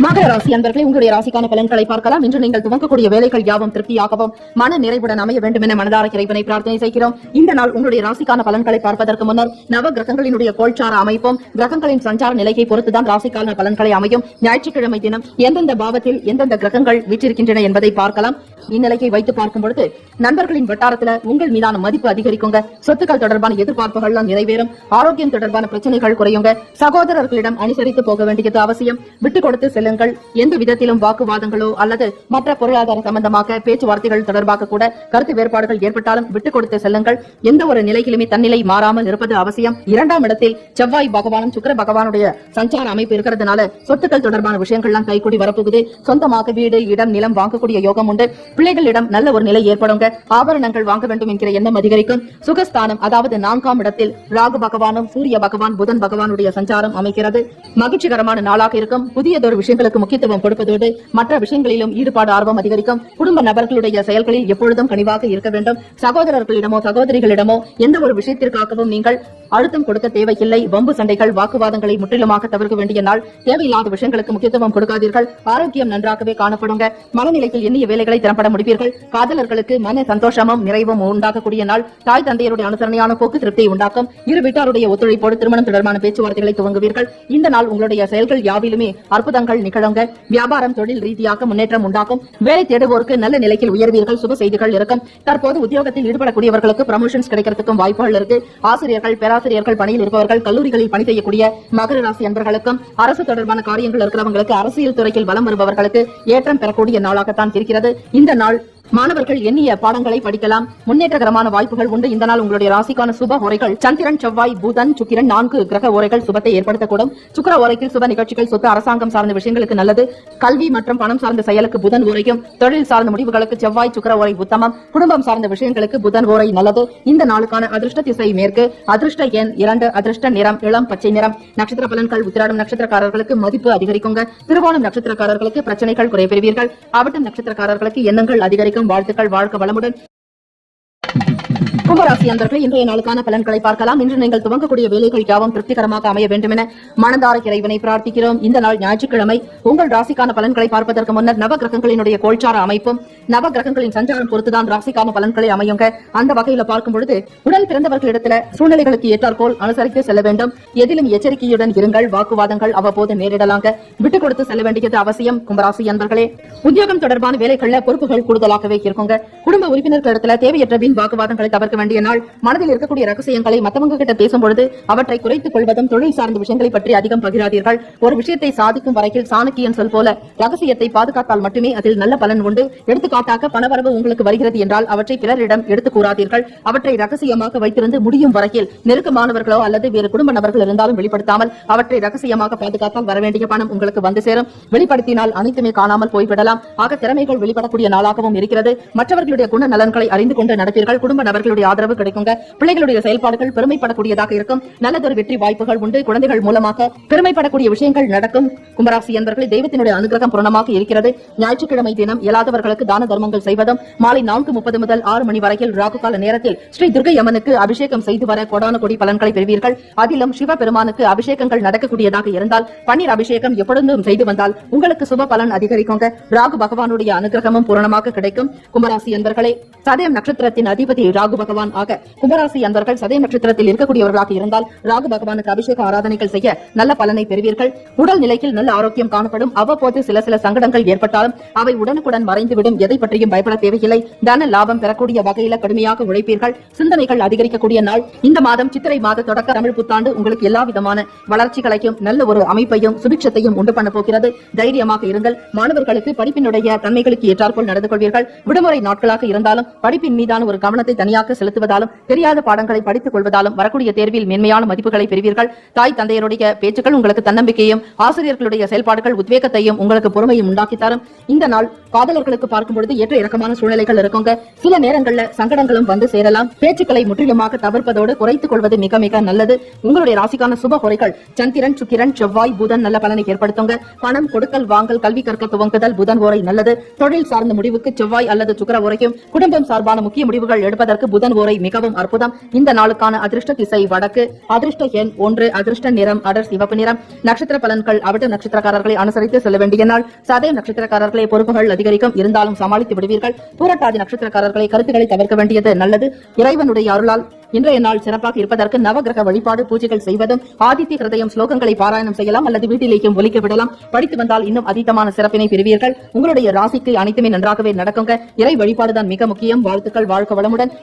மகர ராசி அன்பர்களே, உங்களுடைய ராசிக்கான பலன்களை பார்க்கலாம். இன்று நீங்கள் துவங்கக்கூடிய வேலைகள் யாவும் திருப்தியாகவும் மன நிறைவுடன் அமைய வேண்டும் என மனதார இறைவனை பிரார்த்தனை செய்கிறோம். இந்த நாள் உங்களுடைய ராசிக்கான பலன்களை பார்ப்பதற்கு முன்னர் நவ கிரகங்களினுடைய கோள்சார அமைப்பும் கிரகங்களின் சஞ்சார நிலையை பொறுத்துதான் ராசிக்கான பலன்களை அமையும். ஞாயிற்றுக்கிழமை தினம் எந்தெந்த பாவத்தில் எந்தெந்த கிரகங்கள் வீற்றிருக்கின்றன என்பதை பார்க்கலாம். இந்நிலையை வைத்து பார்க்கும் பொழுது நண்பர்களின் வட்டாரத்தில் உங்கள் மீதான மதிப்பு அதிகரிக்குங்க. சொத்துக்கள் தொடர்பான எதிர்பார்ப்புகள் நிறைவேறும். ஆரோக்கியம் தொடர்பான பிரச்சனைகள் குறையுங்க. சகோதரர்களிடம் அனுசரித்து போக வேண்டியது அவசியம். விட்டுக் கொடுத்து செல்லுங்கள். எந்த விதத்திலும் வாக்குவாதங்களோ அல்லது மற்ற பொருளாதார சம்பந்தமாக பேச்சுவார்த்தைகள் தொடர்பாக கூட கருத்து வேறுபாடுகள் ஏற்பட்டாலும் விட்டுக் கொடுத்து செல்லுங்கள். எந்த ஒரு நிலையிலுமே தன்னிலை மாறாமல் இருப்பது அவசியம். 2ஆம் இடத்தில் செவ்வாய் பகவானும் சுக்கிர பகவானுடைய சஞ்சார அமைப்பு இருக்கிறதுனால சொத்துக்கள் தொடர்பான விஷயங்கள்லாம் கைகூடி வரப்போகுது. சொந்தமாக வீடு, இடம், நிலம் வாங்கக்கூடிய யோகம் உண்டு. பிள்ளைகளிடம் நல்ல ஒரு நிலை ஏற்படுங்க. ஆபரணங்கள் வாங்க வேண்டும் என்கிற எண்ணம் அதிகரிக்கும். சுகஸ்தானம் அதாவது 4ஆம் இடத்தில் ராகு பகவானும் சூரிய பகவான் புதன் பகவானுடைய சஞ்சாரம் அமைக்கிறது. மகிழ்ச்சிகரமான நாளாக இருக்கும். புதியதொரு விஷயங்களுக்கு முக்கியத்துவம் கொடுப்பதோடு மற்ற விஷயங்களிலும் ஈடுபாடு, ஆர்வம் அதிகரிக்கும். குடும்ப நபர்களுடைய செயல்களில் எப்பொழுதும் கனிவாக இருக்க வேண்டும். சகோதரர்களிடமோ சகோதரிகளிடமோ எந்த ஒரு விஷயத்திற்காகவும் நீங்கள் அழுத்தம் கொடுக்க தேவையில்லை. வம்பு சண்டைகள், வாக்குவாதங்களை முற்றிலுமாக தவிர்க்க வேண்டிய நாள். தேவையில்லாத விஷயங்களுக்கு முக்கியத்துவம் கொடுக்காதீர்கள். ஆரோக்கியம் நன்றாகவே காணப்படுங்க. மனநிலையில் எண்ணிய வேலைகளை திறம்பட முடிப்பீர்கள். காதலர்களுக்கு மன சந்தோஷமும் நிறைவும் உண்டாகக்கூடிய நாள். தாய் தந்தையருடைய அனுசரணையான போக்கு திருப்தியை உண்டாக்கும். இரு வீட்டாருடைய ஒத்துழைப்போடு திருமணம் தொடர்பான பேச்சுவார்த்தைகளை துவங்குவீர்கள். இந்த நாள் உங்களுடைய செயல்கள் யாவிலுமே அற்புதங்கள் நிகழுங்க. வியாபாரம், தொழில் ரீதியாக முன்னேற்றம் உண்டாகும். வேலை தேடுவோருக்கு நல்ல நிலையில் உயர்வீர்கள். சுப செய்திகள் இருக்கும். தற்போது உத்தியோகத்தில் ஈடுபடக்கூடியவர்களுக்கு ப்ரமோஷன்ஸ் கிடைக்கிறதுக்கும் வாய்ப்புகள் இருக்கு. ஆசிரியர்கள், பேராசிரியர்கள், பணியில் இருப்பவர்கள், கல்லூரிகளில் பணி செய்யக்கூடிய மகர ராசி அன்பர்களுக்கும் அரசு தொடர்பான காரியங்கள் இருக்கிறவங்களுக்கு, அரசியல் துறையில் வலம் வருபவர்களுக்கு ஏற்றம் பெறக்கூடிய நாளாகத்தான் இருக்கிறது. இந்த நாள் மாணவர்கள் எண்ணிய பாடங்களை படிக்கலாம். முன்னேற்றகரமான வாய்ப்புகள் உண்டு. இந்த நாள் உங்களுடைய ராசிக்கான சுப ஓரைகள் சந்திரன், செவ்வாய், புதன், சுக்கிரன் 4 கிரக ஓரைகள் சுபத்தை ஏற்படுத்தக்கூடும். சுக்கிர ஓரையில் சுப நிகழ்ச்சிகள், சொத்து, அரசாங்கம் சார்ந்த விஷயங்களுக்கு நல்லது. கல்வி மற்றும் பணம் சார்ந்த செயலுக்கு புதன் ஓரையும், தொழில் சார்ந்த முடிவுகளுக்கு செவ்வாய் சுக்கிர ஓரை உத்தமம். குடும்பம் சார்ந்த விஷயங்களுக்கு புதன் ஓரை நல்லது. இந்த நாளுக்கான அதிர்ஷ்ட திசை மேற்கு, அதிர்ஷ்ட எண் 2, அதிர்ஷ்ட நிறம் இளம் பச்சை நிறம். நட்சத்திர பலன்கள். உத்திராடம் நட்சத்திரக்காரர்களுக்கு மதிப்பு அதிகரிக்குங்க. திருவோணம் நட்சத்திரக்காரர்களுக்கு பிரச்சனைகள் குறை பெறுவீர்கள். அவிட்டம் நட்சத்திரக்காரர்களுக்கு எண்ணங்கள் அதிகரிக்கும். வாழ்த்துக்கள். வாழ்க வளமுடன். கும்பராசி அன்பர்களே, இன்றைய நாளுக்கான பலன்களை பார்க்கலாம். இன்று நீங்கள் துவங்கக்கூடிய வேலைகள் யாவும் திருப்திகரமாக அமைய வேண்டும் என மனதார இறைவனை பிரார்த்திக்கிறோம். இந்த நாள் ஞாயிற்றுக்கிழமை. உங்கள் ராசிக்கான பலன்களை பார்ப்பதற்கு முன்னர் நவ கிரகங்களினுடைய கோள்சார அமைப்பும் நவ கிரகங்களின் சஞ்சாரம் பொறுத்துதான் ராசிக்கான பலன்களை அமையுங்க. அந்த வகையில பார்க்கும் பொழுது உடன் பிறந்தவர்களிடத்துல சூழ்நிலைகளுக்கு ஏற்றாற்போல் அனுசரித்து செல்ல வேண்டும். எதிலும் எச்சரிக்கையுடன் இருங்கள். வாக்குவாதங்கள் அவ்வப்போது நேரிடலாங்க. விட்டுக் கொடுத்து செல்ல வேண்டியது அவசியம். கும்பராசி அன்பர்களே, உத்தியோகம் தொடர்பான வேலைகள்ல பொறுப்புகள் கூடுதலாகவே இருக்குங்க. குடும்ப உறுப்பினர்களிடத்துல தேவையற்ற வீண் வாக்குவாதங்களை தவிர்க்க வேண்டிய நாள். மனதில் இருக்கக்கூடிய ரகசியங்களை மற்றவங்க கிட்ட பேசும்பொழுது அவற்றை குறைத்துக் கொள்வதும், தொழில் சார்ந்த விஷயங்களை பற்றி அதிகம் பகிராதீர்கள். ஒரு விஷயத்தை சாதிக்கும் வரையில் சாணக்கியன் சொல் போல ரகசியத்தை பாதுகாத்தால் மட்டுமே அதில் நல்ல பலன் உண்டு. எடுத்துக்காட்டாக பணவரவு உங்களுக்கு வருகிறது என்றால் அவற்றை பிறரிடம் எடுத்து கூறாதீர்கள். அவற்றை ரகசியமாக வைத்திருந்து முடியும் வரையில் நெருக்கமானவர்களோ அல்லது வேறு குடும்ப நபர்கள் இருந்தாலும் வெளிப்படுத்தாமல் அவற்றை ரகசியமாக பாதுகாத்தால் வரவேண்டிய பணம் உங்களுக்கு வந்து சேரும். வெளிப்படுத்தினால் அனைத்துமே காணாமல் போய்விடலாம். ஆக திறமைகள் வெளிப்படக்கூடிய நாளாகவும் இருக்கிறது. மற்றவர்களுடைய குண நலன்களை அறிந்து கொண்டு நடப்பீர்கள். குடும்ப நபர்களுடைய ஆதரவு கிடைக்குங்க. பிள்ளைகளுடைய செயல்பாடுகள் பெருமைப்படக்கூடியதாக இருக்கும். நல்லதொரு வெற்றி வாய்ப்புகள் உண்டு. குழந்தைகள் மூலமாக பெருமைப்படக்கூடிய விஷயங்கள் நடக்கும். கும்பராசி என்பவர்கள் தெய்வத்தினுடைய அனுகிரகம் பூரணமாக இருக்கிறது. ஞாயிற்றுக்கிழமை தினம் இயலாதவர்களுக்கு தான தர்மங்கள் செய்வதும், மாலை 4:30 முதல் 6 மணி வரையில் ராகுகால நேரத்தில் ஸ்ரீ துர்க்கை அம்மனுக்கு அபிஷேகம் செய்து வர கோடான கோடி பலன்களை பெறுவீர்கள். அதிலும் சிவபெருமானுக்கு அபிஷேகங்கள் நடக்கக்கூடியதாக இருந்தால், பன்னீர் அபிஷேகம் எப்பொழுதும் செய்து வந்தால் உங்களுக்கு சுப பலன் அதிகரிக்குங்க. ராகு பகவானுடைய அனுகிரகமும் பூரணமாக கிடைக்கும். கும்பராசி என்பவர்களே, சதயம் நட்சத்திரத்தின் அதிபதி ராகு பகவான் ஆக கும்பராசி அன்பர்கள் சதயம் நட்சத்திரத்தில் இருக்கக்கூடியவர்களாக இருந்தால் ராகு பகவானுக்கு அபிஷேக ஆராதனைகள் செய்ய நல்ல பலனை பெறுவீர்கள். உடல் நிலையில் நல்ல ஆரோக்கியம் காணப்படும். அவ்வப்போது சில சங்கடங்கள் ஏற்பட்டாலும் அவை உடனுக்குடன் மறைந்துவிடும். எதை எதை பற்றியும் பயப்பட தேவையில்லை. தன லாபம் பெறக்கூடிய வகையில கடுமையாக உழைப்பீர்கள். சிந்தனைகள் அதிகரிக்கக்கூடிய நாள் இந்த மாதம். சித்திரை மாத தொடக்க தமிழ் புத்தாண்டு உங்களுக்கு எல்லா விதமான வளர்ச்சிகளையும் நல்ல ஒரு அமைப்பையும் சுபிட்சத்தையும் உண்டு பண்ண போகிறது. தைரியமாக இருங்கள். மாணவர்களுக்கு படிப்பினுடைய தன்மைகளுக்கு ஏற்றாற்போல் நடந்து கொள்வீர்கள். விடுமுறை நாட்களாக இருந்தாலும் படிப்பின் மீதான ஒரு கவனத்தை தனியாக செலுத்துவதாலும் தெரியாத பாடங்களை படித்துக் கொள்வதாலும் வரக்கூடிய தேர்வில் மேன்மையான மதிப்புகளை பெறுவீர்கள். தாய் தந்தையருடைய பேச்சுக்கள் உங்களுக்கு தன்னம்பிக்கையும் ஆசிரியர்களுடைய செயல்பாடுகள் உத்வேகத்தையும் உங்களுக்கு பொறுமையும் உண்டாக்கி தரும். இந்த நாள் காதலர்களுக்கு பார்க்கும் பொழுது ஏற்ற இறக்கமான சூழ்நிலைகள் இருக்குங்க. சில நேரங்கள்ல சங்கடங்களும் வந்து சேரலாம். பேச்சுக்களை முற்றிலுமாக தவிர்ப்பதோடு குறைத்துக் கொள்வது மிக மிக நல்லது. உங்களுடைய ராசிக்கான சுப குறைகள் சந்திரன், சுக்கிரன், செவ்வாய், புதன் நல்ல பலனை ஏற்படுத்துங்க. பணம் கொடுக்கல் வாங்கல், கல்வி கற்க துவங்குதல் புதன் ஓரை நல்லது. தொழில் சார்ந்த முடிவுக்கு செவ்வாய் அல்லது சுக்கிர ஓரைக்கும், குடும்பம் சார்பான முக்கிய முடிவுகள் எடுப்பதற்கு புதன் ஓரை மிகவும் அற்புதம். இந்த நாளுக்கான அதிர்ஷ்ட திசை வடக்கு. அதிர்ஷ்ட எண் 1. அதிர்ஷ்ட நிறம் அடர் சிவப்பு நிறம். நட்சத்திர பலன்கள் அவிட்ட நட்சத்திரக்காரர்களை அனுசரித்து செல்ல வேண்டிய நாள். சதயம் நட்சத்திரக்காரர்களை பொறுப்புகள் அதிகரிக்கும், இருந்தாலும் சமாளித்து விடுவீர்கள். பூரட்டாதி நட்சத்திரக்காரர்களை கருத்துக்களை தவிர்க்க வேண்டியது நல்லது. இறைவனுடைய அருளால் இன்றைய நாள் சிறப்பாக இருப்பதற்கு நவகிரக வழிபாடு பூஜைகள் செய்வதும், ஆதித்ய ஹிருதயம் ஸ்லோகங்களை பாராயணம் செய்யலாம் அல்லது வீட்டிலேயும் ஒலிக்க விடலாம். படித்து வந்தால் இன்னும் அதீதமான சிறப்பினை பெறுவீர்கள். உங்களுடைய ராசிக்கு அனைத்துமே நன்றாகவே நடக்குங்க. இறை வழிபாடுதான் மிக முக்கியம். வாழ்த்துக்கள். வாழ்க வளமுடன்.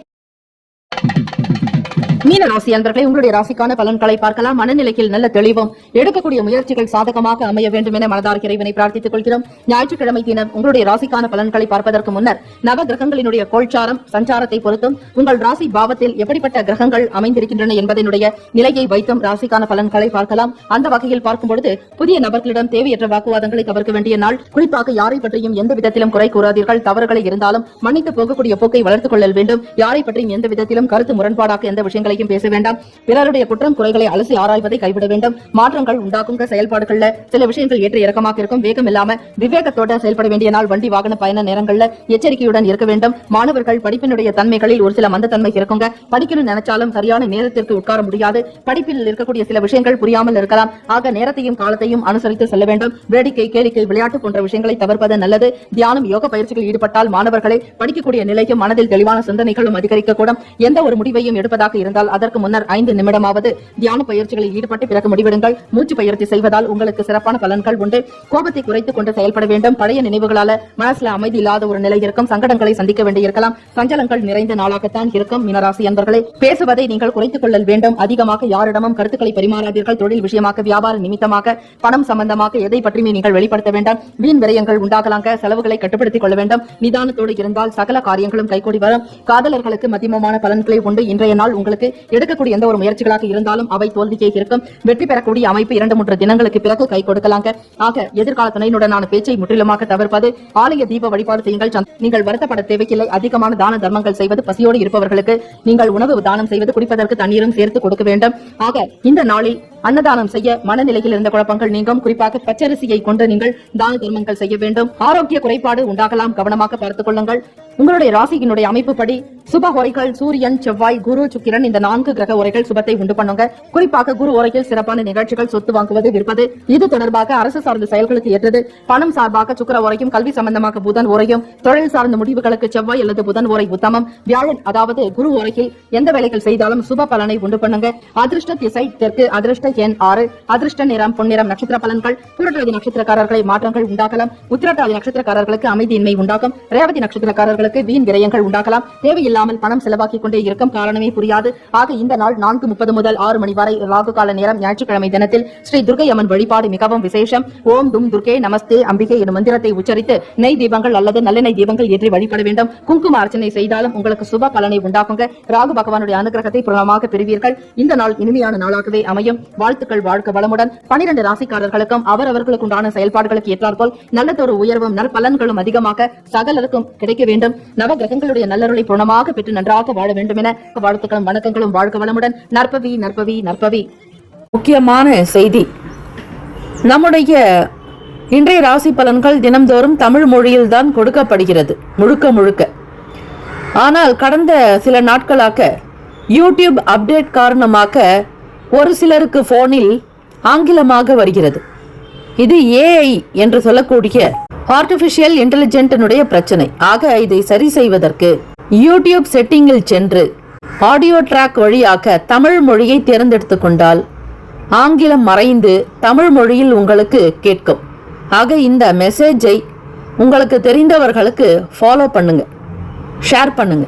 மீன ராசி அன்பர்களே, உங்களுடைய ராசிக்கான பலன்களை பார்க்கலாம். மனநிலையில் நல்ல தெளிவும், எடுக்கக்கூடிய முயற்சிகள் சாதகமாக அமைய வேண்டும் என மனதார் இறைவனை பிரார்த்தித்துக் கொள்கிறோம். ஞாயிற்றுக்கிழமை தினம் உங்களுடைய ராசிக்கான பலன்களை பார்ப்பதற்கு முன்னர் நவ கிரகங்களினுடைய கோல்சாரம் சஞ்சாரத்தை பொறுத்தும் உங்கள் ராசி பாவத்தில் எப்படிப்பட்ட கிரகங்கள் அமைந்திருக்கின்றன என்பதனுடைய நிலையை வைத்தும் ராசிக்கான பலன்களை பார்க்கலாம். அந்த வகையில் பார்க்கும் பொழுது புதிய நபர்களிடம் தேவையற்ற வாக்குவாதங்களை தவிர்க்க வேண்டிய நாள். குறிப்பாக யாரை பற்றியும் எந்த விதத்திலும் குறை கூறாதீர்கள். தவறுகளை இருந்தாலும் மன்னித்து போகக்கூடிய போக்கை வளர்த்துக் கொள்ள வேண்டும். யாரை பற்றியும் எந்த விதத்திலும் கருத்து முரண்பாடாக எந்த விஷயங்களையும் பேச வேண்டாம். பிறருடைய குற்றம் குறைகளை அலசி ஆராய்வதை கைவிட வேண்டும். மாற்றங்கள் உண்டாக்குங்க செயல்பாடுகள்ல சில விஷயங்கள் ஏற்ற இறக்கமாக இருக்கும். வேகம் இல்லாம விவேகத்தோட செயல்பட வேண்டிய நாள். வண்டி வாகன பயண நேரங்கள்ல எச்சரிக்கையுடன் இருக்க வேண்டும். மாணவர்கள் படிப்பினுடைய தன்மைகளில் ஒரு சில மந்தத்தன்மை இருக்குங்க. படிக்கணும்னு நினைச்சாலும் சரியான நேரத்திற்கு உட்கார முடியாது. படிப்பில் இருக்கக்கூடிய சில விஷயங்கள் புரியாமல் இருக்கலாம். ஆக நேரத்தையும் காலத்தையும் அனுசரித்து செல்ல வேண்டும். வேடிக்கை, கேளிக்கை, விளையாட்டு போன்ற விஷயங்களை தவிர்ப்பது நல்லது. தியானம், யோக பயிற்சிகள் ஈடுபட்டால் மாணவர்களை படிக்கக்கூடிய நிலைக்கும் மனதில் தெளிவான சிந்தனைகளும் அதிகரிக்கக்கூடும். எந்த ஒரு முடிவையும் எடுப்பதாக இருந்தால் அதற்கு முன்னர் 5 நிமிடமாவது தியான பயிற்சிகளில் ஈடுபட்டு பிறகு முடிவெடுங்கள். மூச்சு பயிற்சி செய்வதால் உங்களுக்கு சிறப்பான பலன்கள் உண்டு. கோபத்தை குறைத்துக் கொண்டு செயல்பட வேண்டும். பழைய நினைவுகளால மனசுல அமைதி இல்லாத ஒரு நிலை இருக்கும். சங்கடங்களை சந்திக்க வேண்டியிருக்கலாம். சஞ்சலங்கள் நிறைந்த நாளாகத்தான் இருக்கும். மீனராசி அன்பர்களே, பேசுவதை நீங்கள் குறைத்துக் கொள்ள வேண்டும். அதிகமாக யாரிடமும் கருத்துக்களை பரிமாறாதீர்கள். தொழில் விஷயமாக, வியாபார நிமித்தமாக, பணம் சம்பந்தமாக எதை பற்றியுமே நீங்கள் வெளிப்படுத்த வேண்டாம். வீண் விரயங்கள் உண்டாகலாங்க. செலவுகளை கட்டுப்படுத்திக் கொள்ள வேண்டும். நிதானத்தோடு இருந்தால் சகல காரியங்களும் கைகூடி வரும். காதலர்களுக்கு மதிமமான பலன்களை உண்டு. இன்றைய நாள் உங்களுக்கு எடுக்கக்கூடிய எந்த ஒரு முயற்சிகளாக இருந்தாலும் அவை தோல்வியே இருக்கும். வெற்றி பெறக்கூடிய அமைப்பு 2-3 தினங்களுக்கு பிறகு கை கொடுக்கலாங்க. ஆக எதிர்கால துணையுடனான பேச்சை முற்றிலுமாக தவிர்ப்பது. ஆலய தீப வழிபாடு செய்யுங்கள். நீங்கள் வருத்தப்பட தேவையில்லை. அதிகமான தான தர்மங்கள் செய்வது, பசியோடு இருப்பவர்களுக்கு நீங்கள் உணவு தானம் செய்வது, குடிப்பதற்கு தண்ணீரும் சேர்த்து கொடுக்க வேண்டும். ஆக இந்த நாளில் அன்னதானம் செய்ய மனநிலையில் இருந்த குழப்பங்கள் நீங்கும். குறிப்பாக பச்சரிசியை கொண்டு நீங்கள் தான தர்மங்கள் செய்ய வேண்டும். ஆரோக்கிய குறைபாடு உண்டாகலாம். கவனமாக பார்த்துக் கொள்ளுங்கள். உங்களுடைய ராசியினுடைய அமைப்புப்படி சுப உரைகள் சூரியன், செவ்வாய், குரு, சுக்கிரன் இந்த 4 கிரக உரைகள் சுபத்தை உண்டு பண்ணுங்க. குறிப்பாக குரு உரையில் சிறப்பான நிகழ்ச்சிகள், சொத்து வாங்குவது, விற்பது இது தொடர்பாக அரசு சார்ந்த செயல்களுக்கு ஏற்றது. பணம் சார்பாக சுக்கிர உரையும், கல்வி சம்பந்தமாக புதன் உரையும், தொழில் சார்ந்த முடிவுகளுக்கு செவ்வாய் அல்லது புதன் உரை உத்தமம். வியாழன் அதாவது குரு உரையில் எந்த வேலைகள் செய்தாலும் சுப பலனை உண்டு பண்ணுங்க. அதிர்ஷ்ட திசை தெற்கு. அதிர்ஷ்ட எண் 6. அதிர்ஷ்ட நிறம் பொன்னிறம். நட்சத்திர பலன்கள் புரட்டாதி நட்சத்திரக்காரர்களை மாற்றங்கள் உண்டாகலாம். உத்திரட்டாதி நட்சத்திரக்காரர்களுக்கு அமைதியின்மை உண்டாகும். ரேவதி நட்சத்திரக்காரர்களுக்கு வீண் விரயங்கள் உண்டாகலாம். தேவையில்லாமல் பணம் செலவாக்கிக் கொண்டே இருக்கும். காரணமே புரியாது. ஆக இந்த நாள் 4:30 முதல் 6 மணி வரை ராகு கால நேரம். ஞாயிற்றுக்கிழமை தினத்தில் ஸ்ரீ துர்க்கை அம்மன் வழிபாடு மிகவும் விசேஷம். ஓம் தும் துர்க்கே நமஸ்தே அம்பிகை எனும் மந்திரத்தை உச்சரித்து நெய் தீபங்கள் அல்லது நல்லெண்ணெய் தீபங்கள் ஏற்றி வழிபட வேண்டும். குங்கும அர்ச்சனை செய்தாலும் உங்களுக்கு சுப பலனை உண்டாக்குங்க. ராகு பகவானுடைய அனுகிரகத்தை பூர்ணமாக பெறுவீர்கள். இந்த நாள் இனிமையான நாளாகவே அமையும். வாழ்த்துக்கள். வாழ்க வளமுடன். 12 ராசிக்காரர்களுக்கும் அவரவர்களுக்கு உண்டான செயல்பாடுகளுக்கு ஏற்றாற்போல் நல்லதொரு உயர்வும் நற்பலன்களும் அதிகமாக சகலருக்கும் கிடைக்க வேண்டும். நவ கிரகங்களுடைய நல்லருளை பூர்ணமாக பெற்று நன்றாக வாழ வேண்டும் என வாழ்த்துக்களும் வணக்கங்களும். வாழ்க வளமுடன். நற்பவி நற்பவி நற்பவி. முக்கியமான செய்தி, நம்முடைய இன்றைய ராசி பலன்கள் தினம்தோறும் தமிழ் மொழியில் தான் கொடுக்கப்படுகிறது முழுக்க முழுக்க. ஆனால் கடந்த சில நாட்களாக யூடியூப் அப்டேட் காரணமாக ஒரு சிலருக்கு போனில் ஆங்கிலமாக வருகிறது. இது ஏஐ என்று சொல்லக்கூடிய ஆர்டிபிஷியல் இன்டெலிஜென்டினுடைய பிரச்சனை. ஆக இதை சரி செய்வதற்கு யூடியூப் செட்டிங்கில் சென்று ஆடியோ ட்ராக் வழியாக தமிழ் மொழியை தேர்ந்தெடுத்துக் கொண்டால் ஆங்கிலம் மறைந்து தமிழ் மொழியில் உங்களுக்கு கேட்கும். ஆக இந்த மெசேஜை உங்களுக்கு தெரிந்தவர்களுக்கு ஃபாலோ பண்ணுங்க, ஷேர் பண்ணுங்க.